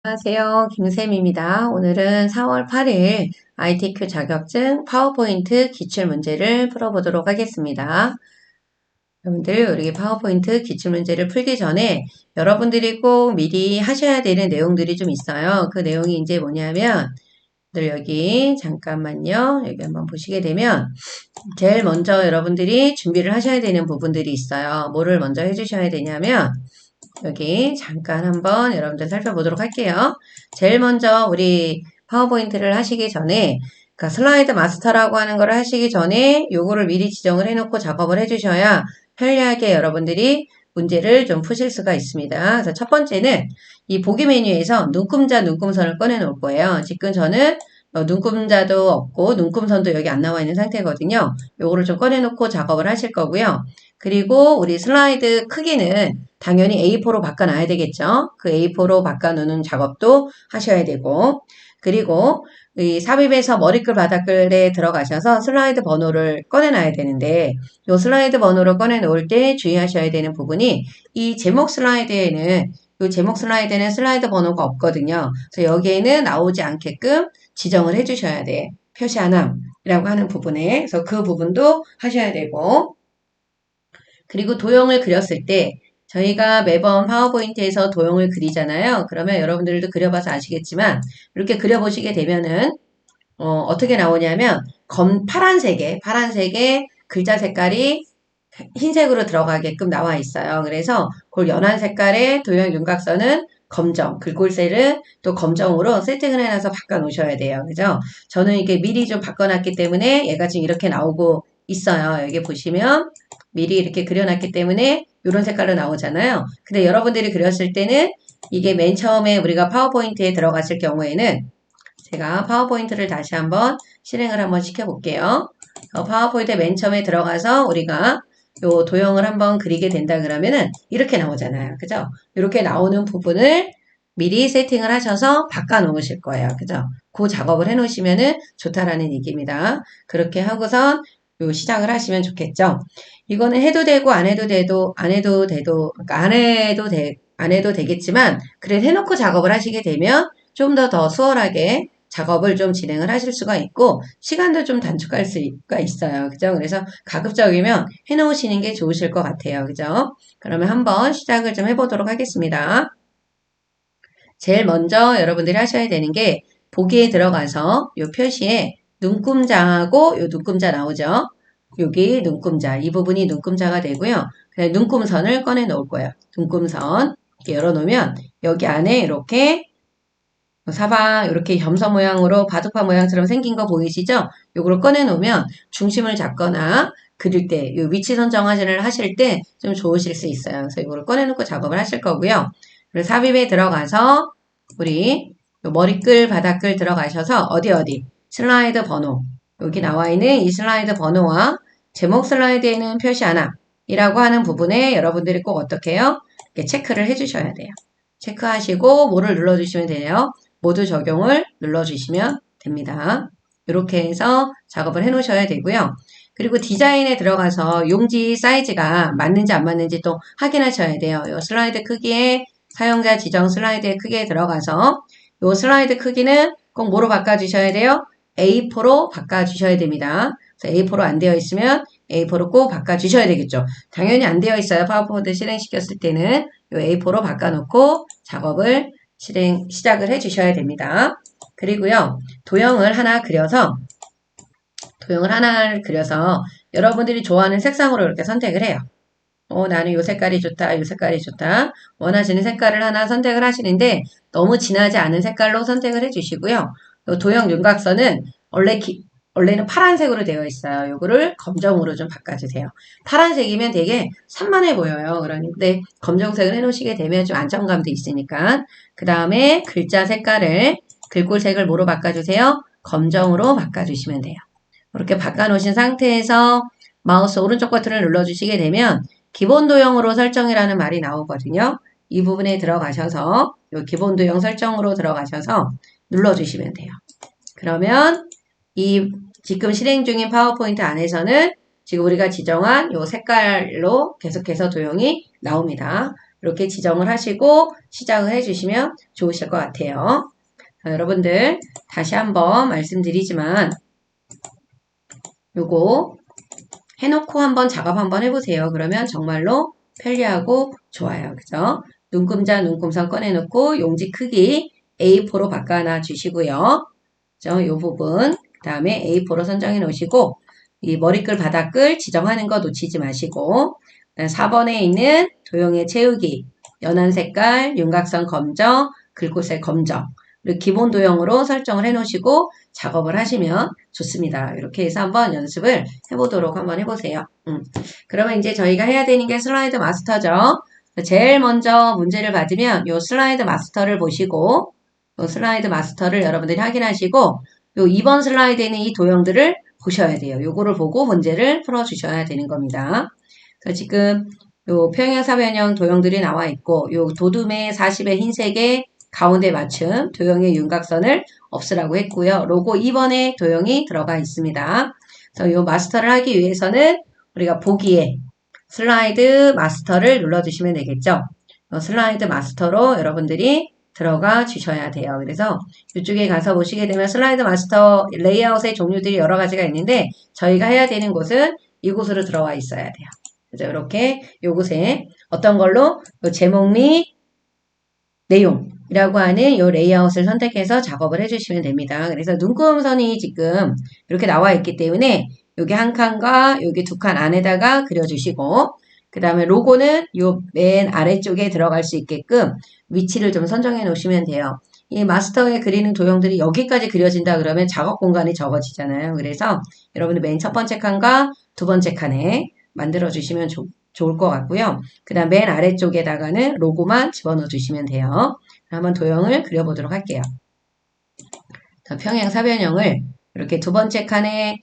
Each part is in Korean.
안녕하세요. 김쌤입니다. 오늘은 4월 8일 ITQ 자격증 파워포인트 기출문제를 풀어보도록 하겠습니다. 여러분들, 우리 파워포인트 기출문제를 풀기 전에 여러분들이 꼭 미리 하셔야 되는 내용들이 좀 있어요. 그 내용이 이제 뭐냐면, 여기 잠깐만요. 여기 한번 보시게 되면 제일 먼저 여러분들이 준비를 하셔야 되는 부분들이 있어요. 뭐를 먼저 해주셔야 되냐면 여기 잠깐 한번 여러분들 살펴보도록 할게요. 제일 먼저 우리 파워포인트를 하시기 전에 그러니까 슬라이드 마스터라고 하는 걸 하시기 전에 요거를 미리 지정을 해놓고 작업을 해주셔야 편리하게 여러분들이 문제를 좀 푸실 수가 있습니다. 그래서 첫 번째는 이 보기 메뉴에서 눈금자, 눈금선을 꺼내 놓을 거예요. 지금 저는 눈금자도 없고 눈금선도 여기 안 나와 있는 상태거든요. 요거를 좀 꺼내 놓고 작업을 하실 거고요. 그리고 우리 슬라이드 크기는 당연히 A4로 바꿔놔야 되겠죠. 그 A4로 바꿔놓는 작업도 하셔야 되고 그리고 이 삽입에서 머리글 바닥글에 들어가셔서 슬라이드 번호를 꺼내놔야 되는데 이 슬라이드 번호를 꺼내놓을 때 주의하셔야 되는 부분이 이 제목 슬라이드에는 이 제목 슬라이드에는 슬라이드 번호가 없거든요. 그래서 여기에는 나오지 않게끔 지정을 해주셔야 돼. 표시하남이라고 하는 부분에 그래서 그 부분도 하셔야 되고 그리고 도형을 그렸을 때 저희가 매번 파워포인트에서 도형을 그리잖아요. 그러면 여러분들도 그려봐서 아시겠지만 이렇게 그려보시게 되면은 어떻게 나오냐면 파란색에 글자 색깔이 흰색으로 들어가게끔 나와 있어요. 그래서 그 연한 색깔의 도형 윤곽선은 검정, 글꼴셀은 또 검정으로 세팅을 해놔서 바꿔 놓으셔야 돼요. 그죠? 저는 이게 미리 좀 바꿔놨기 때문에 얘가 지금 이렇게 나오고 있어요. 여기 보시면 미리 이렇게 그려놨기 때문에 이런 색깔로 나오잖아요. 근데 여러분들이 그렸을 때는 이게 맨 처음에 우리가 파워포인트에 들어갔을 경우에는 제가 파워포인트를 다시 한번 실행을 한번 시켜볼게요. 파워포인트에 맨 처음에 들어가서 우리가 요 도형을 한번 그리게 된다 그러면은 이렇게 나오잖아요. 그죠? 이렇게 나오는 부분을 미리 세팅을 하셔서 바꿔 놓으실 거예요. 그죠? 그 작업을 해 놓으시면은 좋다라는 얘기입니다. 그렇게 하고선 요 시작을 하시면 좋겠죠? 이거는 해도 되고 안 해도 그러니까 안 해도 되겠지만 그래도 해놓고 작업을 하시게 되면 좀 더 수월하게 작업을 좀 진행을 하실 수가 있고 시간도 좀 단축할 수가 있어요. 그죠? 그래서 가급적이면 해놓으시는 게 좋으실 것 같아요. 그죠? 그러면 한번 시작을 좀 해보도록 하겠습니다. 제일 먼저 여러분들이 하셔야 되는 게 보기에 들어가서 요 표시에 눈금자하고 요 눈금자 나오죠? 여기 눈금자, 이 부분이 눈금자가 되고요. 그다음에 눈금선을 꺼내 놓을 거예요. 눈금선 이렇게 열어놓으면 여기 안에 이렇게 사방 이렇게 점선 모양으로 바둑판 모양처럼 생긴 거 보이시죠? 요거를 꺼내 놓으면 중심을 잡거나 그릴 때, 요 위치 선정을 하실 때 좀 좋으실 수 있어요. 그래서 이거를 꺼내 놓고 작업을 하실 거고요. 그리고 삽입에 들어가서 우리 요 머리글, 바닥글 들어가셔서 어디 슬라이드 번호 여기 나와 있는 이 슬라이드 번호와 제목 슬라이드에는 표시 하나이라고 하는 부분에 여러분들이 꼭 어떻게 해요? 이렇게 체크를 해주셔야 돼요. 체크하시고 뭐를 눌러주시면 돼요? 모두 적용을 눌러주시면 됩니다. 이렇게 해서 작업을 해 놓으셔야 되고요. 그리고 디자인에 들어가서 용지 사이즈가 맞는지 안 맞는지 또 확인하셔야 돼요. 이 슬라이드 크기에 사용자 지정 슬라이드의 크기에 들어가서 이 슬라이드 크기는 꼭 뭐로 바꿔주셔야 돼요? A4로 바꿔주셔야 됩니다. 그래서 A4로 안 되어 있으면 A4로 꼭 바꿔주셔야 되겠죠. 당연히 안 되어 있어요. 파워포인트 실행시켰을 때는 이 A4로 바꿔놓고 작업을 시작을 해주셔야 됩니다. 그리고요, 도형을 하나 그려서 여러분들이 좋아하는 색상으로 이렇게 선택을 해요. 나는 요 색깔이 좋다, 요 색깔이 좋다. 원하시는 색깔을 하나 선택을 하시는데 너무 진하지 않은 색깔로 선택을 해주시고요. 요 도형 윤곽선은 원래는 파란색으로 되어 있어요. 요거를 검정으로 좀 바꿔주세요. 파란색이면 되게 산만해 보여요. 그런데 검정색을 해놓으시게 되면 좀 안정감도 있으니까. 그 다음에 글자 색깔을 글꼴색을 뭐로 바꿔주세요? 검정으로 바꿔주시면 돼요. 이렇게 바꿔놓으신 상태에서 마우스 오른쪽 버튼을 눌러주시게 되면 기본 도형으로 설정이라는 말이 나오거든요. 이 부분에 들어가셔서 이 기본 도형 설정으로 들어가셔서 눌러주시면 돼요. 그러면 이 지금 실행 중인 파워포인트 안에서는 지금 우리가 지정한 이 색깔로 계속해서 도형이 나옵니다. 이렇게 지정을 하시고 시작을 해주시면 좋으실 것 같아요. 자, 여러분들 다시 한번 말씀드리지만 요거 해놓고 한번 작업 한번 해보세요. 그러면 정말로 편리하고 좋아요. 그죠? 눈금자, 눈금선 꺼내놓고 용지 크기 A4로 바꿔놔 주시고요. 이 부분 그 다음에 A4로 선정해 놓으시고 이 머리끌 바닥을 지정하는 거 놓치지 마시고 4번에 있는 도형의 채우기 연한 색깔, 윤곽선 검정, 글꼴색 검정 그리고 기본 도형으로 설정을 해 놓으시고 작업을 하시면 좋습니다. 이렇게 해서 한번 연습을 해보도록 한번 해보세요. 그러면 이제 저희가 해야 되는 게 슬라이드 마스터죠. 제일 먼저 문제를 받으면 요 슬라이드 마스터를 보시고 요 슬라이드 마스터를 여러분들이 확인하시고 요 2번 슬라이드에 있는 이 도형들을 보셔야 돼요. 요거를 보고 문제를 풀어주셔야 되는 겁니다. 그래서 지금 요 평행사변형 도형들이 나와 있고 요 도둠의 40의 흰색의 가운데 맞춤 도형의 윤곽선을 없애라고 했고요. 로고 2번에 도형이 들어가 있습니다. 그래서 요 마스터를 하기 위해서는 우리가 보기에 슬라이드 마스터를 눌러주시면 되겠죠. 슬라이드 마스터로 여러분들이 들어가 주셔야 돼요. 그래서 이쪽에 가서 보시게 되면 슬라이드 마스터 레이아웃의 종류들이 여러 가지가 있는데 저희가 해야 되는 곳은 이곳으로 들어와 있어야 돼요. 그래서 이렇게 요곳에 어떤 걸로 제목 및 내용이라고 하는 요 레이아웃을 선택해서 작업을 해주시면 됩니다. 그래서 눈금선이 지금 이렇게 나와 있기 때문에 여기 한 칸과 여기 두 칸 안에다가 그려주시고 그 다음에 로고는 요 맨 아래쪽에 들어갈 수 있게끔 위치를 좀 선정해 놓으시면 돼요. 이 마스터에 그리는 도형들이 여기까지 그려진다 그러면 작업 공간이 적어지잖아요. 그래서 여러분들 맨 첫 번째 칸과 두 번째 칸에 만들어 주시면 좋을 것 같고요. 그 다음 맨 아래쪽에다가는 로고만 집어넣어 주시면 돼요. 한번 도형을 그려보도록 할게요. 자, 평행사변형을 이렇게 두 번째 칸에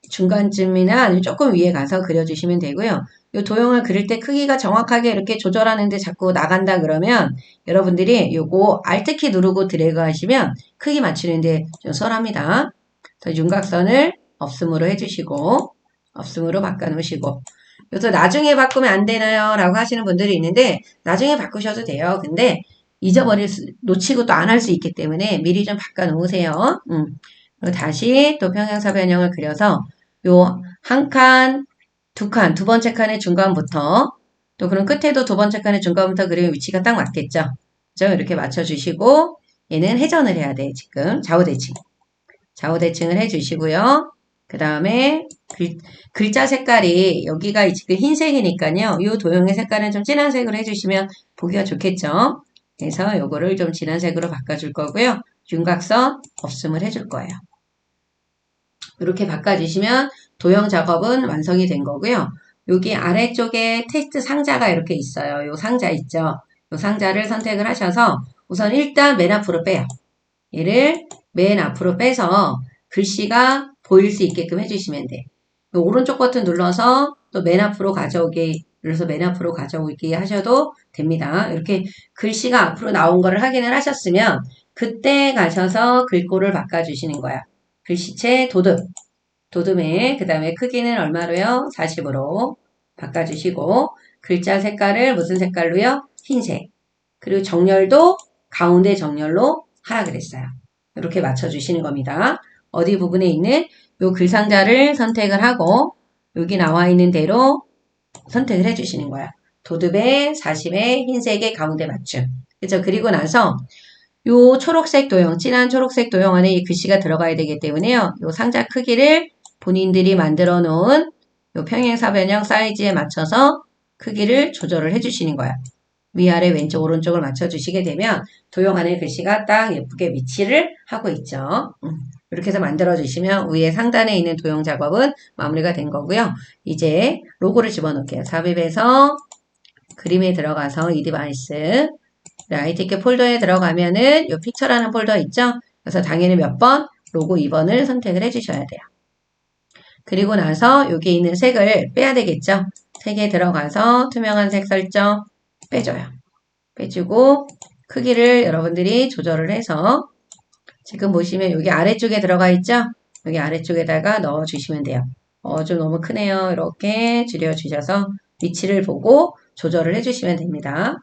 중간쯤이나 아니면 조금 위에 가서 그려주시면 되고요. 이 도형을 그릴 때 크기가 정확하게 이렇게 조절하는데 자꾸 나간다 그러면 여러분들이 요거 Alt키 누르고 드래그 하시면 크기 맞추는데 좀 수월합니다. 윤곽선을 없음으로 해주시고 없음으로 바꿔놓으시고 여기서 나중에 바꾸면 안 되나요? 라고 하시는 분들이 있는데 나중에 바꾸셔도 돼요. 근데 놓치고 또 안 할 수 있기 때문에 미리 좀 바꿔놓으세요. 그리고 다시 또 평행사변형을 그려서 요 한 칸, 두 칸, 두 번째 칸의 중간부터 또 그럼 끝에도 두 번째 칸의 중간부터 그리면 위치가 딱 맞겠죠? 그죠? 이렇게 맞춰주시고 얘는 회전을 해야 돼. 지금 좌우대칭을 해주시고요. 그 다음에 글자 색깔이 여기가 지금 흰색이니까요. 이 도형의 색깔은 좀 진한 색으로 해주시면 보기가 좋겠죠? 그래서 요거를 좀 진한 색으로 바꿔줄 거고요. 윤곽선 없음을 해줄 거예요. 이렇게 바꿔주시면 도형 작업은 완성이 된 거고요. 여기 아래쪽에 텍스트 상자가 이렇게 있어요. 요 상자 있죠? 요 상자를 선택을 하셔서 우선 일단 맨 앞으로 빼요. 얘를 맨 앞으로 빼서 글씨가 보일 수 있게끔 해주시면 돼. 오른쪽 버튼 눌러서 또 맨 앞으로 가져오기 눌러서 맨 앞으로 가져오기 하셔도 됩니다. 이렇게 글씨가 앞으로 나온 거를 확인을 하셨으면 그때 가셔서 글꼴을 바꿔주시는 거야. 글씨체 도둠의 그 다음에 크기는 얼마로요? 40으로 바꿔주시고 글자 색깔을 무슨 색깔로요? 흰색. 그리고 정렬도 가운데 정렬로 하라 그랬어요. 이렇게 맞춰주시는 겁니다. 어디 부분에 있는 요 글상자를 선택을 하고 여기 나와 있는 대로 선택을 해주시는 거야. 도둠의 40의 흰색의 가운데 맞춤. 그죠? 그리고 나서 요 초록색 도형, 진한 초록색 도형 안에 이 글씨가 들어가야 되기 때문에요. 요 상자 크기를 본인들이 만들어 놓은 요 평행사변형 사이즈에 맞춰서 크기를 조절을 해주시는 거야. 위아래 왼쪽 오른쪽을 맞춰주시게 되면 도형 안에 글씨가 딱 예쁘게 위치를 하고 있죠. 이렇게 해서 만들어주시면 위에 상단에 있는 도형 작업은 마무리가 된 거고요. 이제 로고를 집어넣을게요. 삽입해서 그림에 들어가서 이 디바이스 ITK 폴더에 들어가면은 요 픽처라는 폴더 있죠? 그래서 당연히 몇 번? 로고 2번을 선택을 해주셔야 돼요. 그리고 나서 여기 있는 색을 빼야 되겠죠? 색에 들어가서 투명한 색 설정 빼줘요. 빼주고 크기를 여러분들이 조절을 해서 지금 보시면 여기 아래쪽에 들어가 있죠? 여기 아래쪽에다가 넣어주시면 돼요. 좀 너무 크네요. 이렇게 줄여주셔서 위치를 보고 조절을 해주시면 됩니다.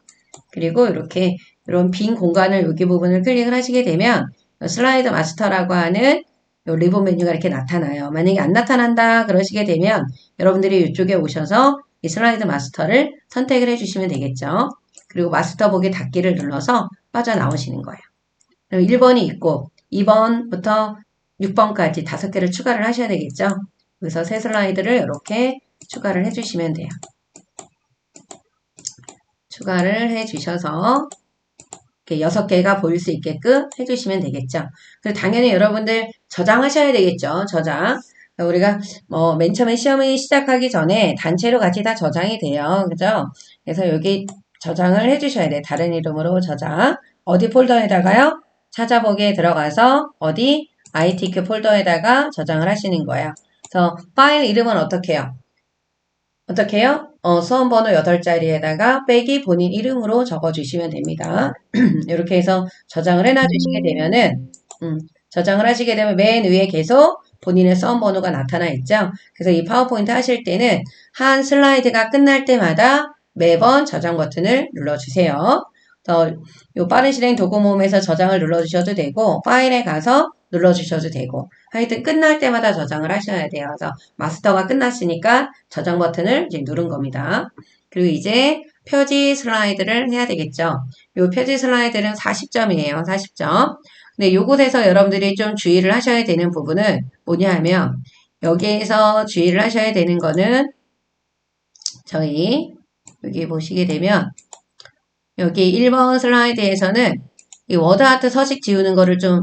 그리고 이렇게 이런 빈 공간을 여기 부분을 클릭을 하시게 되면 슬라이드 마스터라고 하는 요 리본 메뉴가 이렇게 나타나요. 만약에 안 나타난다 그러시게 되면 여러분들이 이쪽에 오셔서 이 슬라이드 마스터를 선택을 해주시면 되겠죠. 그리고 마스터 보기 닫기를 눌러서 빠져나오시는 거예요. 그럼 1번이 있고 2번부터 6번까지 5개를 추가를 하셔야 되겠죠. 그래서 새 슬라이드를 이렇게 추가를 해주시면 돼요. 추가를 해주셔서 이렇게 6개가 보일 수 있게끔 해주시면 되겠죠. 그리고 당연히 여러분들 저장하셔야 되겠죠. 저장. 우리가 맨 처음에 시험이 시작하기 전에 단체로 같이 다 저장이 돼요. 그죠? 그래서 여기 저장을 해주셔야 돼요. 다른 이름으로 저장. 어디 폴더에다가요? 찾아보기에 들어가서 어디 ITQ 폴더에다가 저장을 하시는 거예요. 그래서 파일 이름은 어떻게 해요? 어떻게 해요? 수험 번호 8자리에다가 빼기 본인 이름으로 적어주시면 됩니다. 이렇게 해서 저장을 해놔주시게 되면은, 저장을 하시게 되면 맨 위에 계속 본인의 수험 번호가 나타나 있죠. 그래서 이 파워포인트 하실 때는 한 슬라이드가 끝날 때마다 매번 저장 버튼을 눌러주세요. 요 빠른 실행 도구 모음에서 저장을 눌러주셔도 되고, 파일에 가서 눌러주셔도 되고, 하여튼 끝날 때마다 저장을 하셔야 돼요. 그래서 마스터가 끝났으니까 저장 버튼을 이제 누른 겁니다. 그리고 이제 표지 슬라이드를 해야 되겠죠. 요 표지 슬라이드는 40점이에요. 40점. 근데 요곳에서 여러분들이 좀 주의를 하셔야 되는 부분은 뭐냐 하면, 여기에서 주의를 하셔야 되는 거는, 저희, 여기 보시게 되면, 여기 1번 슬라이드에서는 이 워드아트 서식 지우는 거를 좀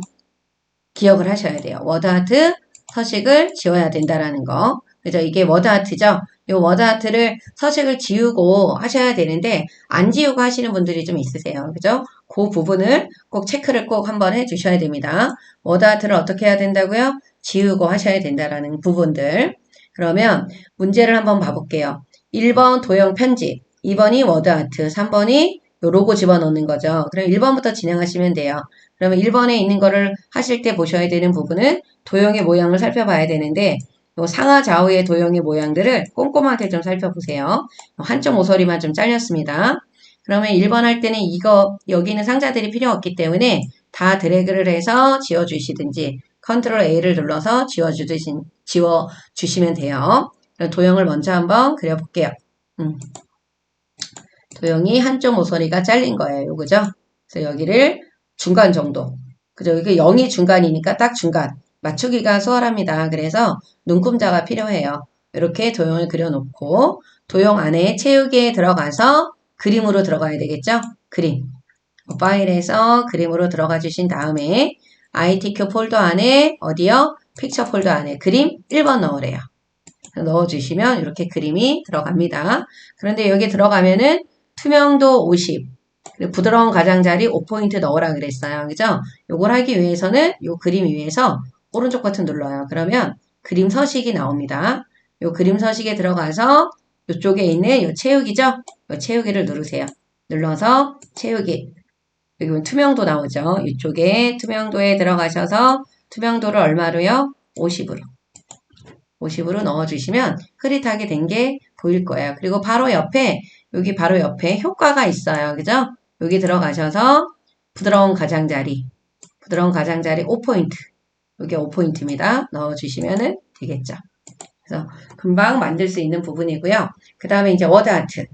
기억을 하셔야 돼요. 워드아트 서식을 지워야 된다라는 거. 그래서 이게 워드아트죠. 이 워드아트를 서식을 지우고 하셔야 되는데 안 지우고 하시는 분들이 좀 있으세요. 그죠? 그 부분을 꼭 체크를 꼭 한번 해주셔야 됩니다. 워드아트를 어떻게 해야 된다고요? 지우고 하셔야 된다라는 부분들. 그러면 문제를 한번 봐볼게요. 1번 도형 편집, 2번이 워드아트, 3번이 요 로고 집어넣는 거죠. 그럼 1번부터 진행하시면 돼요. 그러면 1번에 있는 거를 하실 때 보셔야 되는 부분은 도형의 모양을 살펴봐야 되는데 요 상하 좌우의 도형의 모양들을 꼼꼼하게 좀 살펴보세요. 한쪽 모서리만 좀 잘렸습니다. 그러면 1번 할 때는 이거 여기 있는 상자들이 필요 없기 때문에 다 드래그를 해서 지워주시든지 컨트롤 A를 눌러서 지워주시면 돼요. 도형을 먼저 한번 그려볼게요. 도형이 한쪽 모서리가 잘린 거예요. 그죠? 그래서 여기를 중간 정도. 그죠? 이게 0이 중간이니까 딱 중간. 맞추기가 수월합니다. 그래서 눈금자가 필요해요. 이렇게 도형을 그려놓고 도형 안에 채우기에 들어가서 그림으로 들어가야 되겠죠? 그림. 파일에서 그림으로 들어가 주신 다음에 ITQ 폴더 안에 어디요? 픽처 폴더 안에 그림 1번 넣으래요. 넣어주시면 이렇게 그림이 들어갑니다. 그런데 여기 들어가면은 투명도 50, 부드러운 가장자리 5포인트 넣으라 그랬어요. 그죠? 요걸 하기 위해서는 요 그림 위에서 오른쪽 버튼 눌러요. 그러면 그림 서식이 나옵니다. 요 그림 서식에 들어가서 요쪽에 있는 요 채우기죠? 요 채우기를 누르세요. 눌러서 채우기. 여기 투명도 나오죠? 이쪽에 투명도에 들어가셔서 투명도를 얼마로요? 50으로. 50으로 넣어주시면 흐릿하게 된 게 보일 거예요. 그리고 바로 옆에 여기 바로 옆에 효과가 있어요. 그죠? 여기 들어가셔서 부드러운 가장자리 5포인트 이게 5포인트입니다. 넣어주시면 되겠죠. 그래서 금방 만들 수 있는 부분이고요. 그 다음에 이제 워드아트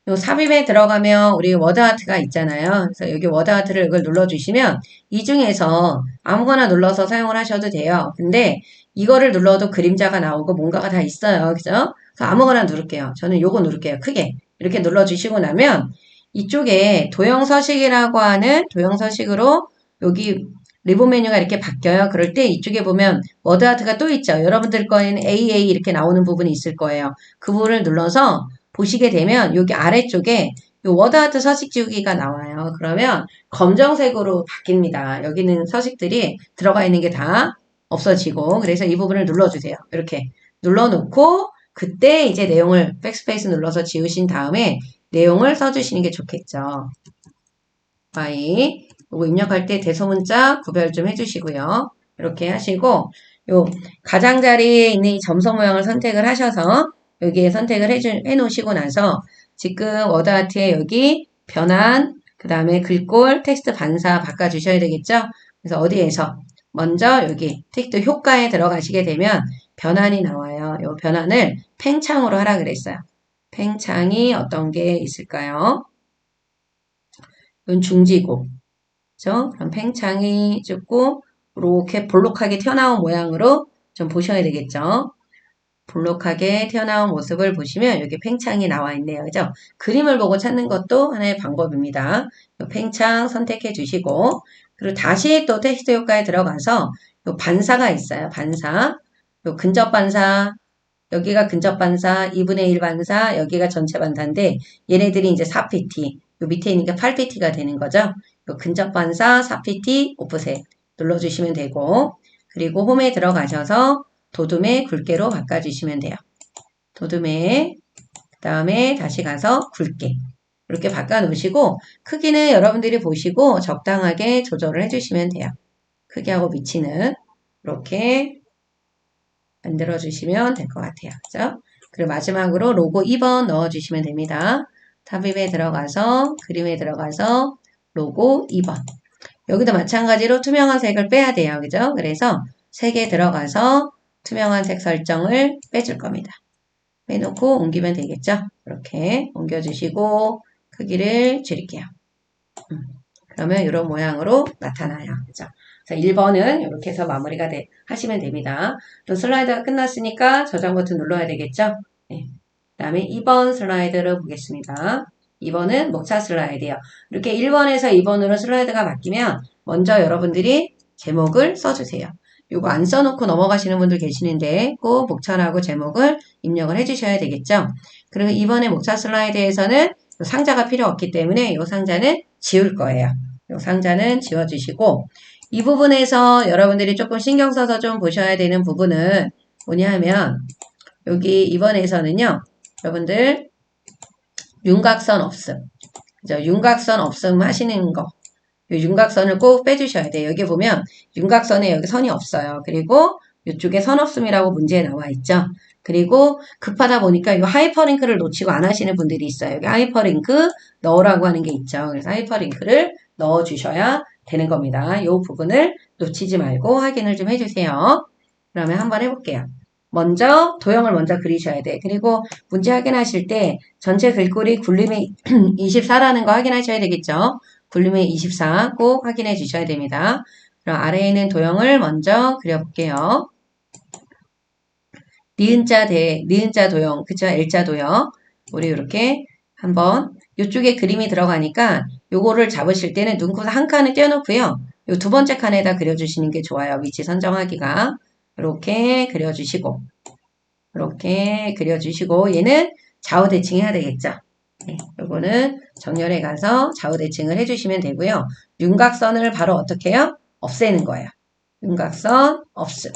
요 삽입에 들어가면 우리 워드아트가 있잖아요. 그래서 여기 워드아트를 이걸 눌러주시면 이 중에서 아무거나 눌러서 사용을 하셔도 돼요. 근데 이거를 눌러도 그림자가 나오고 뭔가가 다 있어요. 그죠? 그래서 아무거나 누를게요. 저는 요거 누를게요. 크게. 이렇게 눌러주시고 나면 이쪽에 도형 서식이라고 하는 도형 서식으로 여기 리본 메뉴가 이렇게 바뀌어요. 그럴 때 이쪽에 보면 워드아트가 또 있죠. 여러분들 거에는 AA 이렇게 나오는 부분이 있을 거예요. 그 부분을 눌러서 보시게 되면 여기 아래쪽에 이 워드아트 서식 지우기가 나와요. 그러면 검정색으로 바뀝니다. 여기는 서식들이 들어가 있는 게 다 없어지고 그래서 이 부분을 눌러주세요. 이렇게 눌러놓고 그때 이제 내용을 백스페이스 눌러서 지우신 다음에 내용을 써주시는 게 좋겠죠. 이거 입력할 때 대소문자 구별 좀 해주시고요. 이렇게 하시고 요 가장자리에 있는 이 점선 모양을 선택을 하셔서 여기에 선택을 해 놓으시고 나서 지금 워드아트에 여기 변환, 그 다음에 글꼴, 텍스트 반사 바꿔주셔야 되겠죠? 그래서 어디에서? 먼저 여기 텍스트 효과에 들어가시게 되면 변환이 나와요. 이 변환을 팽창으로 하라 그랬어요. 팽창이 어떤 게 있을까요? 이건 중지고, 그죠? 그럼 팽창이 조금 이렇게 볼록하게 튀어나온 모양으로 좀 보셔야 되겠죠? 볼록하게 튀어나온 모습을 보시면 여기 팽창이 나와 있네요. 그죠? 그림을 보고 찾는 것도 하나의 방법입니다. 팽창 선택해 주시고 그리고 다시 또 텍스트 효과에 들어가서 요 반사가 있어요. 반사. 요 근접 반사. 여기가 근접 반사, 2분의 1 반사, 여기가 전체 반사인데 얘네들이 이제 4pt, 요 밑에 있는 게 8pt가 되는 거죠. 요 근접 반사 4pt 오프셋 눌러주시면 되고 그리고 홈에 들어가셔서 도둠의 굵게로 바꿔주시면 돼요. 도둠의 그 다음에 다시 가서 굵게 이렇게 바꿔놓으시고 크기는 여러분들이 보시고 적당하게 조절을 해주시면 돼요. 크기하고 위치는 이렇게 만들어주시면 될 것 같아요. 그죠? 그리고 마지막으로 로고 2번 넣어주시면 됩니다. tab입에 들어가서 그림에 들어가서 로고 2번 여기도 마찬가지로 투명한 색을 빼야 돼요. 그죠? 그래서 색에 들어가서 투명한 색 설정을 빼줄 겁니다. 빼놓고 옮기면 되겠죠? 이렇게 옮겨주시고 크기를 줄일게요. 그러면 이런 모양으로 나타나요. 그죠? 자, 1번은 이렇게 해서 마무리가 하시면 됩니다. 또 슬라이드가 끝났으니까 저장 버튼 눌러야 되겠죠? 네. 그 다음에 2번 슬라이드를 보겠습니다. 2번은 목차 슬라이드예요. 이렇게 1번에서 2번으로 슬라이드가 바뀌면 먼저 여러분들이 제목을 써주세요. 이거 안 써놓고 넘어가시는 분들 계시는데 꼭 목차라고 제목을 입력을 해주셔야 되겠죠? 그리고 이번에 목차 슬라이드에서는 상자가 필요 없기 때문에 이 상자는 지울 거예요. 이 상자는 지워주시고 이 부분에서 여러분들이 조금 신경 써서 좀 보셔야 되는 부분은 뭐냐 하면 여기 이번에서는요. 여러분들 윤곽선 없음. 그죠? 윤곽선 없음 하시는 거. 이 윤곽선을 꼭 빼주셔야 돼요. 여기 보면 윤곽선에 여기 선이 없어요. 그리고 이쪽에 선 없음이라고 문제에 나와 있죠. 그리고 급하다 보니까 이 하이퍼링크를 놓치고 안 하시는 분들이 있어요. 여기 하이퍼링크 넣으라고 하는 게 있죠. 그래서 하이퍼링크를 넣어주셔야 되는 겁니다. 이 부분을 놓치지 말고 확인을 좀 해주세요. 그러면 한번 해볼게요. 먼저 도형을 먼저 그리셔야 돼. 그리고 문제 확인하실 때 전체 글꼴이 굴림이 24라는 거 확인하셔야 되겠죠. 굴림의 24 꼭 확인해 주셔야 됩니다. 그럼 아래에 있는 도형을 먼저 그려볼게요. 니은자 도형, 그쵸? L자 도형. 우리 이렇게 한번 이쪽에 그림이 들어가니까 요거를 잡으실 때는 눈코서 한 칸을 떼어놓고요. 요 두 번째 칸에다 그려주시는 게 좋아요. 위치 선정하기가. 이렇게 그려주시고 이렇게 그려주시고 얘는 좌우 대칭해야 되겠죠. 네, 요거는 정렬에 가서 좌우 대칭을 해주시면 되고요. 윤곽선을 바로 어떻게 해요? 없애는 거예요. 윤곽선 없음.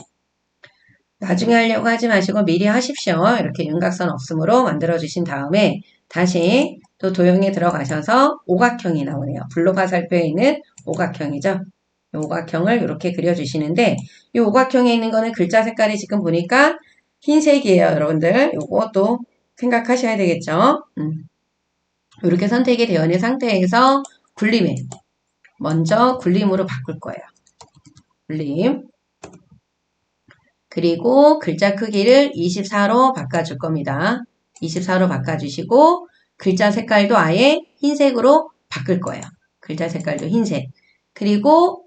나중에 하려고 하지 마시고 미리 하십시오. 이렇게 윤곽선 없음으로 만들어주신 다음에 다시 또 도형에 들어가셔서 오각형이 나오네요. 블록 화살표에 있는 오각형이죠. 이 오각형을 이렇게 그려주시는데 이 오각형에 있는 거는 글자 색깔이 지금 보니까 흰색이에요. 여러분들 요것도 생각하셔야 되겠죠. 이렇게 선택이 되어 있는 상태에서 굴림에 먼저 굴림으로 바꿀 거예요. 굴림 그리고 글자 크기를 24로 바꿔줄 겁니다. 24로 바꿔주시고 글자 색깔도 아예 흰색으로 바꿀 거예요. 글자 색깔도 흰색. 그리고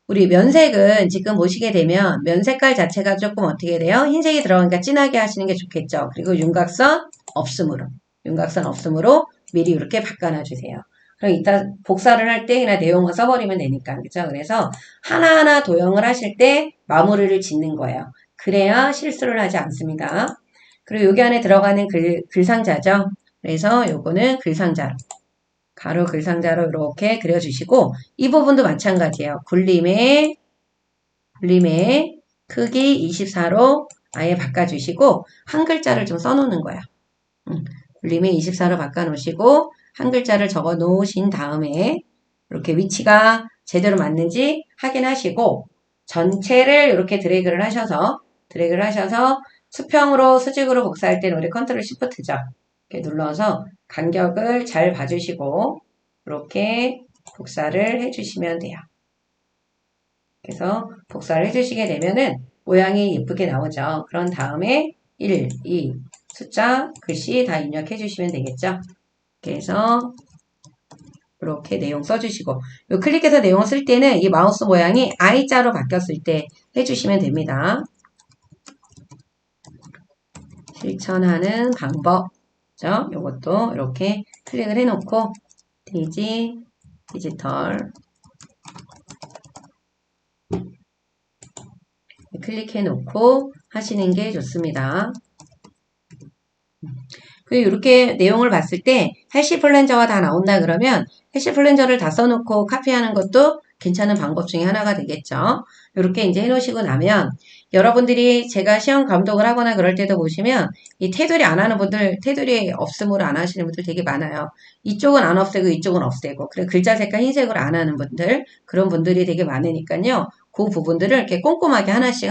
우리 면색은 지금 보시게 되면 면 색깔 자체가 조금 어떻게 돼요? 흰색이 들어가니까 진하게 하시는 게 좋겠죠. 그리고 윤곽선 없음으로 미리 이렇게 바꿔놔주세요. 그럼 이따 복사를 할 때 그냥 내용을 써버리면 되니까. 그죠? 그래서 하나하나 도형을 하실 때 마무리를 짓는 거예요. 그래야 실수를 하지 않습니다. 그리고 여기 안에 들어가는 글상자죠. 그래서 요거는 글상자로. 가로 글상자로 이렇게 그려주시고 이 부분도 마찬가지예요. 굴림의 크기 24로 아예 바꿔주시고 한 글자를 좀 써놓는 거야. 굴림의 24로 바꿔놓으시고 한 글자를 적어 놓으신 다음에 이렇게 위치가 제대로 맞는지 확인하시고 전체를 이렇게 드래그를 하셔서 수평으로 수직으로 복사할 때는 우리 컨트롤 시프트죠. 이렇게 눌러서 간격을 잘 봐주시고 이렇게 복사를 해주시면 돼요. 그래서 복사를 해주시게 되면은 모양이 예쁘게 나오죠. 그런 다음에 1, 2, 숫자, 글씨 다 입력해 주시면 되겠죠. 그래서 이렇게 내용 써주시고 요 클릭해서 내용 쓸 때는 이 마우스 모양이 I자로 바뀌었을 때 해주시면 됩니다. 실천하는 방법 요것도 이렇게 클릭을 해놓고 디지털 클릭해 놓고 하시는 게 좋습니다. 그리고 이렇게 내용을 봤을 때 해시 플랜저가 다 나온다 그러면 해시 플랜저를 다 써놓고 카피하는 것도 괜찮은 방법 중에 하나가 되겠죠. 이렇게 이제 해놓으시고 나면 여러분들이 제가 시험 감독을 하거나 그럴 때도 보시면 이 테두리 안 하는 분들, 테두리 없음으로 안 하시는 분들 되게 많아요. 이쪽은 안 없애고 이쪽은 없애고 그리고 글자 색깔 흰색으로 안 하는 분들 그런 분들이 되게 많으니까요. 그 부분들을 이렇게 꼼꼼하게 하나씩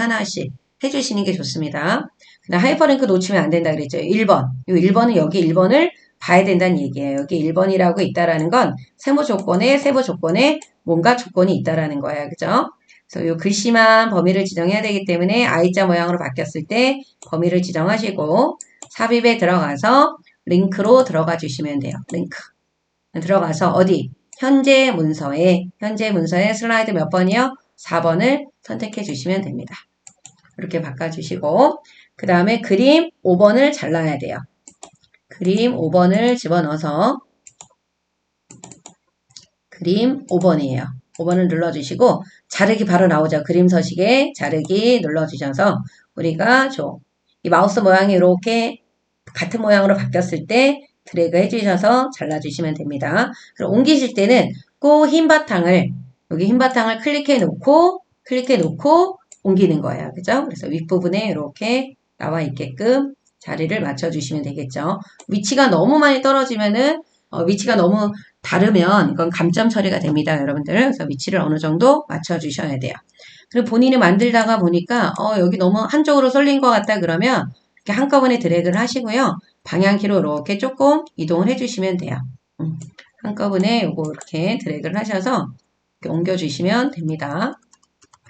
해주시는 게 좋습니다. 하이퍼링크 놓치면 안 된다 그랬죠. 1번. 이 1번은 여기 1번을 봐야 된다는 얘기예요. 여기 1번이라고 있다라는 건 세모 조건에 뭔가 조건이 있다라는 거예요. 그죠? 그래서 이 글씨만 범위를 지정해야 되기 때문에 I자 모양으로 바뀌었을 때 범위를 지정하시고 삽입에 들어가서 링크로 들어가 주시면 돼요. 링크. 들어가서 어디? 현재 문서에 슬라이드 몇 번이요? 4번을 선택해 주시면 됩니다. 이렇게 바꿔주시고 그 다음에 그림 5번을 잘라야 돼요. 그림 5번을 집어넣어서 그림 5번이에요. 5번을 눌러주시고 자르기 바로 나오죠. 그림 서식에 자르기 눌러주셔서 우리가 이 마우스 모양이 이렇게 같은 모양으로 바뀌었을 때 드래그 해주셔서 잘라주시면 됩니다. 그럼 옮기실 때는 꼭 흰 바탕을 여기 흰 바탕을 클릭해 놓고 옮기는 거예요. 그죠? 그래서 윗부분에 이렇게 나와 있게끔 자리를 맞춰주시면 되겠죠. 위치가 너무 많이 떨어지면은 위치가 너무 다르면 이건 감점 처리가 됩니다. 여러분들. 그래서 위치를 어느 정도 맞춰주셔야 돼요. 그리고 본인이 만들다가 보니까 여기 너무 한쪽으로 쏠린 것 같다 그러면 이렇게 한꺼번에 드래그를 하시고요. 방향키로 이렇게 조금 이동을 해주시면 돼요. 한꺼번에 요거 이렇게 드래그를 하셔서 이렇게 옮겨주시면 됩니다.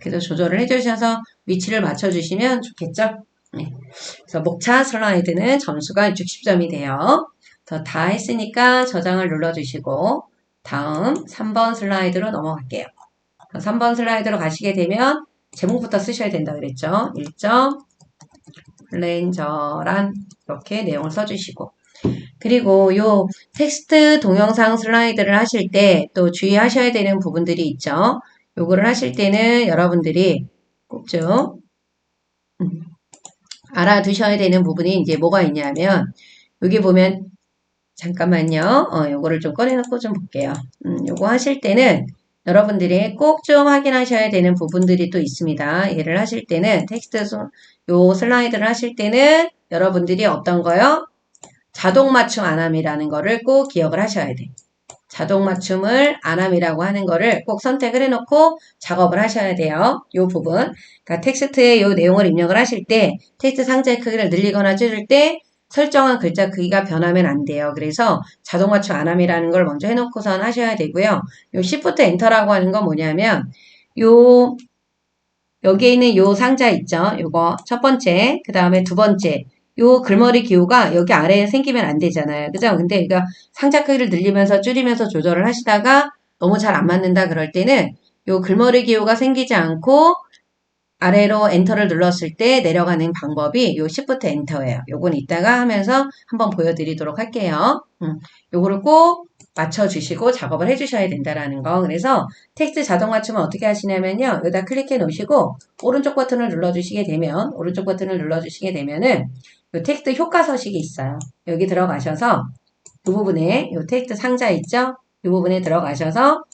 그래서 조절을 해주셔서 위치를 맞춰주시면 좋겠죠? 네. 그래서 목차 슬라이드는 점수가 60점이 돼요. 다 했으니까 저장을 눌러주시고 다음 3번 슬라이드로 넘어갈게요. 3번 슬라이드로 가시게 되면 제목부터 쓰셔야 된다 그랬죠? 1점 플랜저란 이렇게 내용을 써주시고 그리고 요 텍스트 동영상 슬라이드를 하실 때 또 주의하셔야 되는 부분들이 있죠. 요거를 하실 때는 여러분들이 꼭 좀 알아두셔야 되는 부분이 이제 뭐가 있냐면 여기 보면 잠깐만요. 요거를 좀 꺼내놓고 좀 볼게요. 요거 하실 때는 여러분들이 꼭 좀 확인하셔야 되는 부분들이 또 있습니다. 얘를 하실 때는 요 슬라이드를 하실 때는 여러분들이 어떤 거요? 자동 맞춤 안함이라는 거를 꼭 기억을 하셔야 돼요. 자동 맞춤을 안함이라고 하는 거를 꼭 선택을 해놓고 작업을 하셔야 돼요. 이 부분. 그러니까 텍스트에 이 내용을 입력을 하실 때 텍스트 상자의 크기를 늘리거나 줄일 때 설정한 글자 크기가 변하면 안 돼요. 그래서 자동 맞춤 안함이라는 걸 먼저 해놓고선 하셔야 되고요. 요 Shift 엔터라고 하는 건 뭐냐면 여기에 있는 요 상자 있죠. 요거 첫 번째, 그 다음에 두 번째. 요 글머리 기호가 여기 아래에 생기면 안 되잖아요. 그죠? 근데 이거 상자 크기를 늘리면서 줄이면서 조절을 하시다가 너무 잘 안 맞는다 그럴 때는 요 글머리 기호가 생기지 않고 아래로 엔터를 눌렀을 때 내려가는 방법이 요 Shift 엔터예요. 요건 이따가 하면서 한번 보여드리도록 할게요. 요거를 꼭 맞춰주시고 작업을 해주셔야 된다라는 거. 그래서 텍스트 자동 맞춤은 어떻게 하시냐면요. 여기다 클릭해 놓으시고 오른쪽 버튼을 눌러주시게 되면은 요 텍스트 효과 서식이 있어요. 여기 들어가셔서 이 부분에 요 텍스트 상자 있죠? 이 부분에 들어가셔서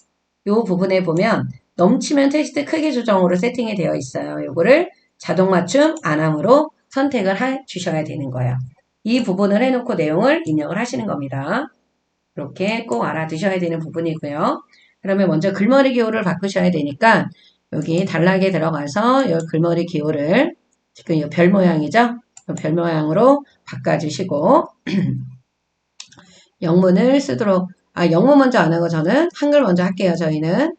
이 부분에 보면 넘치면 텍스트 크기 조정으로 세팅이 되어 있어요. 요거를 자동 맞춤 안함으로 선택을 해 주셔야 되는 거예요. 이 부분을 해놓고 내용을 입력을 하시는 겁니다. 이렇게 꼭 알아두셔야 되는 부분이고요. 그러면 먼저 글머리 기호를 바꾸셔야 되니까 여기 단락에 들어가서 이 글머리 기호를 지금 이 별 모양이죠? 이 별 모양으로 바꿔주시고 영문을 쓰도록 영문 먼저 안 하고 저는 한글 먼저 할게요. 저희는.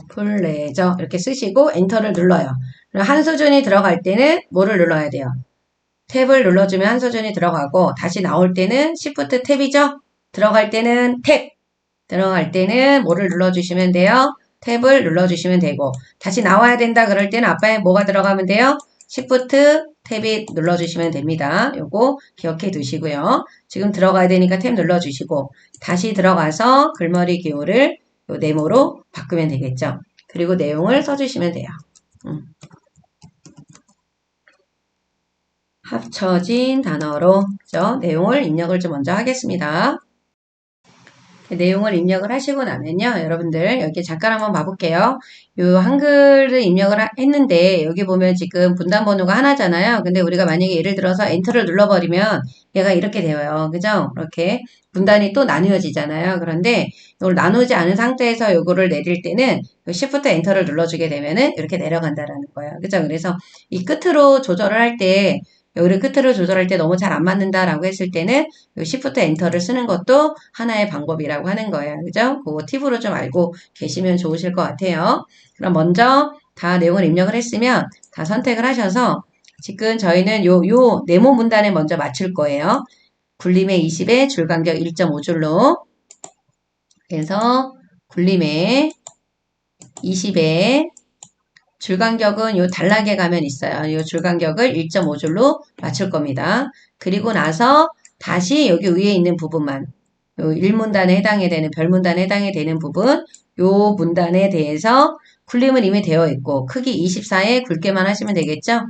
플레저 이렇게 쓰시고 엔터를 눌러요. 그럼 한 수준이 들어갈 때는 뭐를 눌러야 돼요? 탭을 눌러주면 한 수준이 들어가고 다시 나올 때는 Shift 탭이죠? 들어갈 때는 탭! 들어갈 때는 뭐를 눌러주시면 돼요? 탭을 눌러주시면 되고 다시 나와야 된다 그럴 때는 앞에 뭐가 들어가면 돼요? Shift 탭이 눌러주시면 됩니다. 요거 기억해 두시고요. 지금 들어가야 되니까 탭 눌러주시고 다시 들어가서 글머리 기호를 요 네모로 바꾸면 되겠죠. 그리고 내용을 써주시면 돼요. 합쳐진 단어로 그죠? 내용을 입력을 좀 먼저 하겠습니다. 내용을 입력을 하시고 나면요. 여러분들 여기 잠깐 한번 봐볼게요. 요 한글을 입력을 했는데 여기 보면 지금 분단 번호가 하나잖아요. 근데 우리가 만약에 예를 들어서 엔터를 눌러버리면 얘가 이렇게 되어요. 그죠? 이렇게 분단이 또 나뉘어지잖아요. 그런데 이걸 나누지 않은 상태에서 요거를 내릴 때는 Shift 엔터를 눌러주게 되면은 이렇게 내려간다라는 거예요. 그죠? 그래서 이 끝으로 조절을 할 때 여기를 끝으로 조절할 때 너무 잘 안 맞는다라고 했을 때는 Shift 엔터를 쓰는 것도 하나의 방법이라고 하는 거예요. 그죠? 그거 팁으로 좀 알고 계시면 좋으실 것 같아요. 그럼 먼저 다 내용을 입력을 했으면 다 선택을 하셔서 지금 저희는 요 네모 문단에 먼저 맞출 거예요. 굴림의 20에 줄간격 1.5줄로 그래서 굴림의 20에 줄간격은 요 단락에 가면 있어요. 요 줄간격을 1.5줄로 맞출 겁니다. 그리고 나서 다시 여기 위에 있는 부분만 요 1문단에 해당이 되는 별문단에 해당이 되는 부분 요 문단에 대해서 굴림은 이미 되어 있고 크기 24에 굵게만 하시면 되겠죠?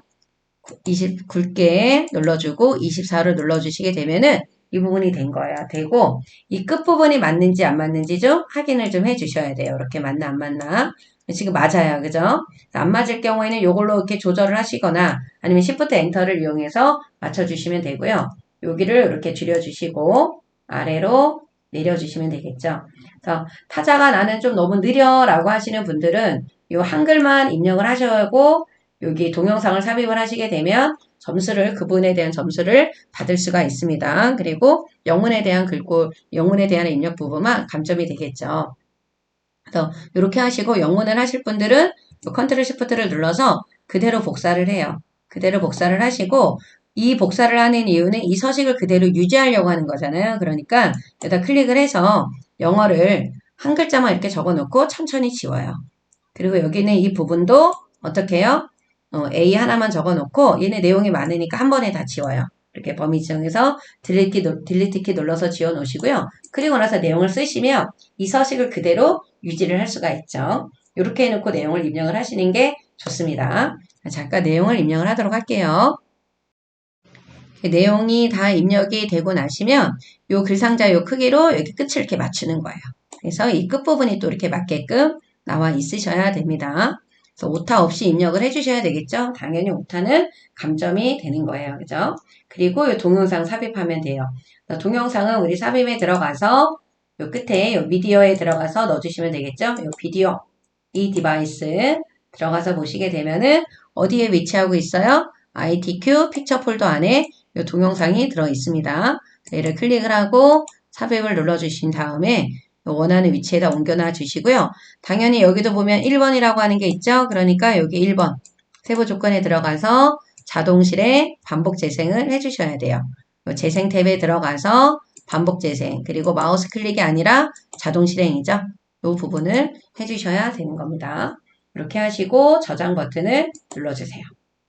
20 굵게 눌러주고 24를 눌러주시게 되면은 이 부분이 된 거야. 되고 이 끝부분이 맞는지 안 맞는지 좀 확인을 좀 해주셔야 돼요. 이렇게 맞나 안 맞나. 지금 맞아요. 그죠? 안 맞을 경우에는 이걸로 이렇게 조절을 하시거나 아니면 Shift 엔터를 이용해서 맞춰주시면 되고요. 여기를 이렇게 줄여주시고 아래로 내려주시면 되겠죠. 그래서 타자가 나는 좀 너무 느려라고 하시는 분들은 이 한글만 입력을 하시고 여기 동영상을 삽입을 하시게 되면 점수를 그분에 대한 점수를 받을 수가 있습니다. 그리고 영문에 대한 영문에 대한 입력 부분만 감점이 되겠죠. 그래서 이렇게 하시고 영문을 하실 분들은 컨트롤 시프트를 눌러서 그대로 복사를 해요. 그대로 복사를 하시고 이 복사를 하는 이유는 이 서식을 그대로 유지하려고 하는 거잖아요. 그러니까 여기다 클릭을 해서 영어를 한 글자만 이렇게 적어놓고 천천히 지워요. 그리고 여기는 이 부분도 어떻게 해요? A 하나만 적어놓고 얘네 내용이 많으니까 한 번에 다 지워요. 이렇게 범위 지정해서 딜리트 키 눌러서 지워 놓으시고요. 그리고 나서 내용을 쓰시면 이 서식을 그대로 유지를 할 수가 있죠. 이렇게 해놓고 내용을 입력을 하시는 게 좋습니다. 잠깐 내용을 입력을 하도록 할게요. 내용이 다 입력이 되고 나시면 요 글상자 요 크기로 여기 끝을 이렇게 맞추는 거예요. 그래서 이 끝부분이 또 이렇게 맞게끔 나와 있으셔야 됩니다. 그래서 오타 없이 입력을 해주셔야 되겠죠? 당연히 오타는 감점이 되는 거예요. 그죠? 그리고 이 동영상 삽입하면 돼요. 동영상은 우리 삽입에 들어가서 요 끝에 요 미디어에 들어가서 넣어주시면 되겠죠? 요 비디오, 이 디바이스 들어가서 보시게 되면은 어디에 위치하고 있어요? ITQ 픽처 폴더 안에 이 동영상이 들어 있습니다. 얘를 클릭을 하고 삽입을 눌러주신 다음에 원하는 위치에다 옮겨놔 주시고요. 당연히 여기도 보면 1번이라고 하는 게 있죠. 그러니까 여기 1번 세부 조건에 들어가서 자동실에 반복 재생을 해주셔야 돼요. 재생 탭에 들어가서 반복 재생 그리고 마우스 클릭이 아니라 자동 실행이죠. 이 부분을 해주셔야 되는 겁니다. 이렇게 하시고 저장 버튼을 눌러주세요.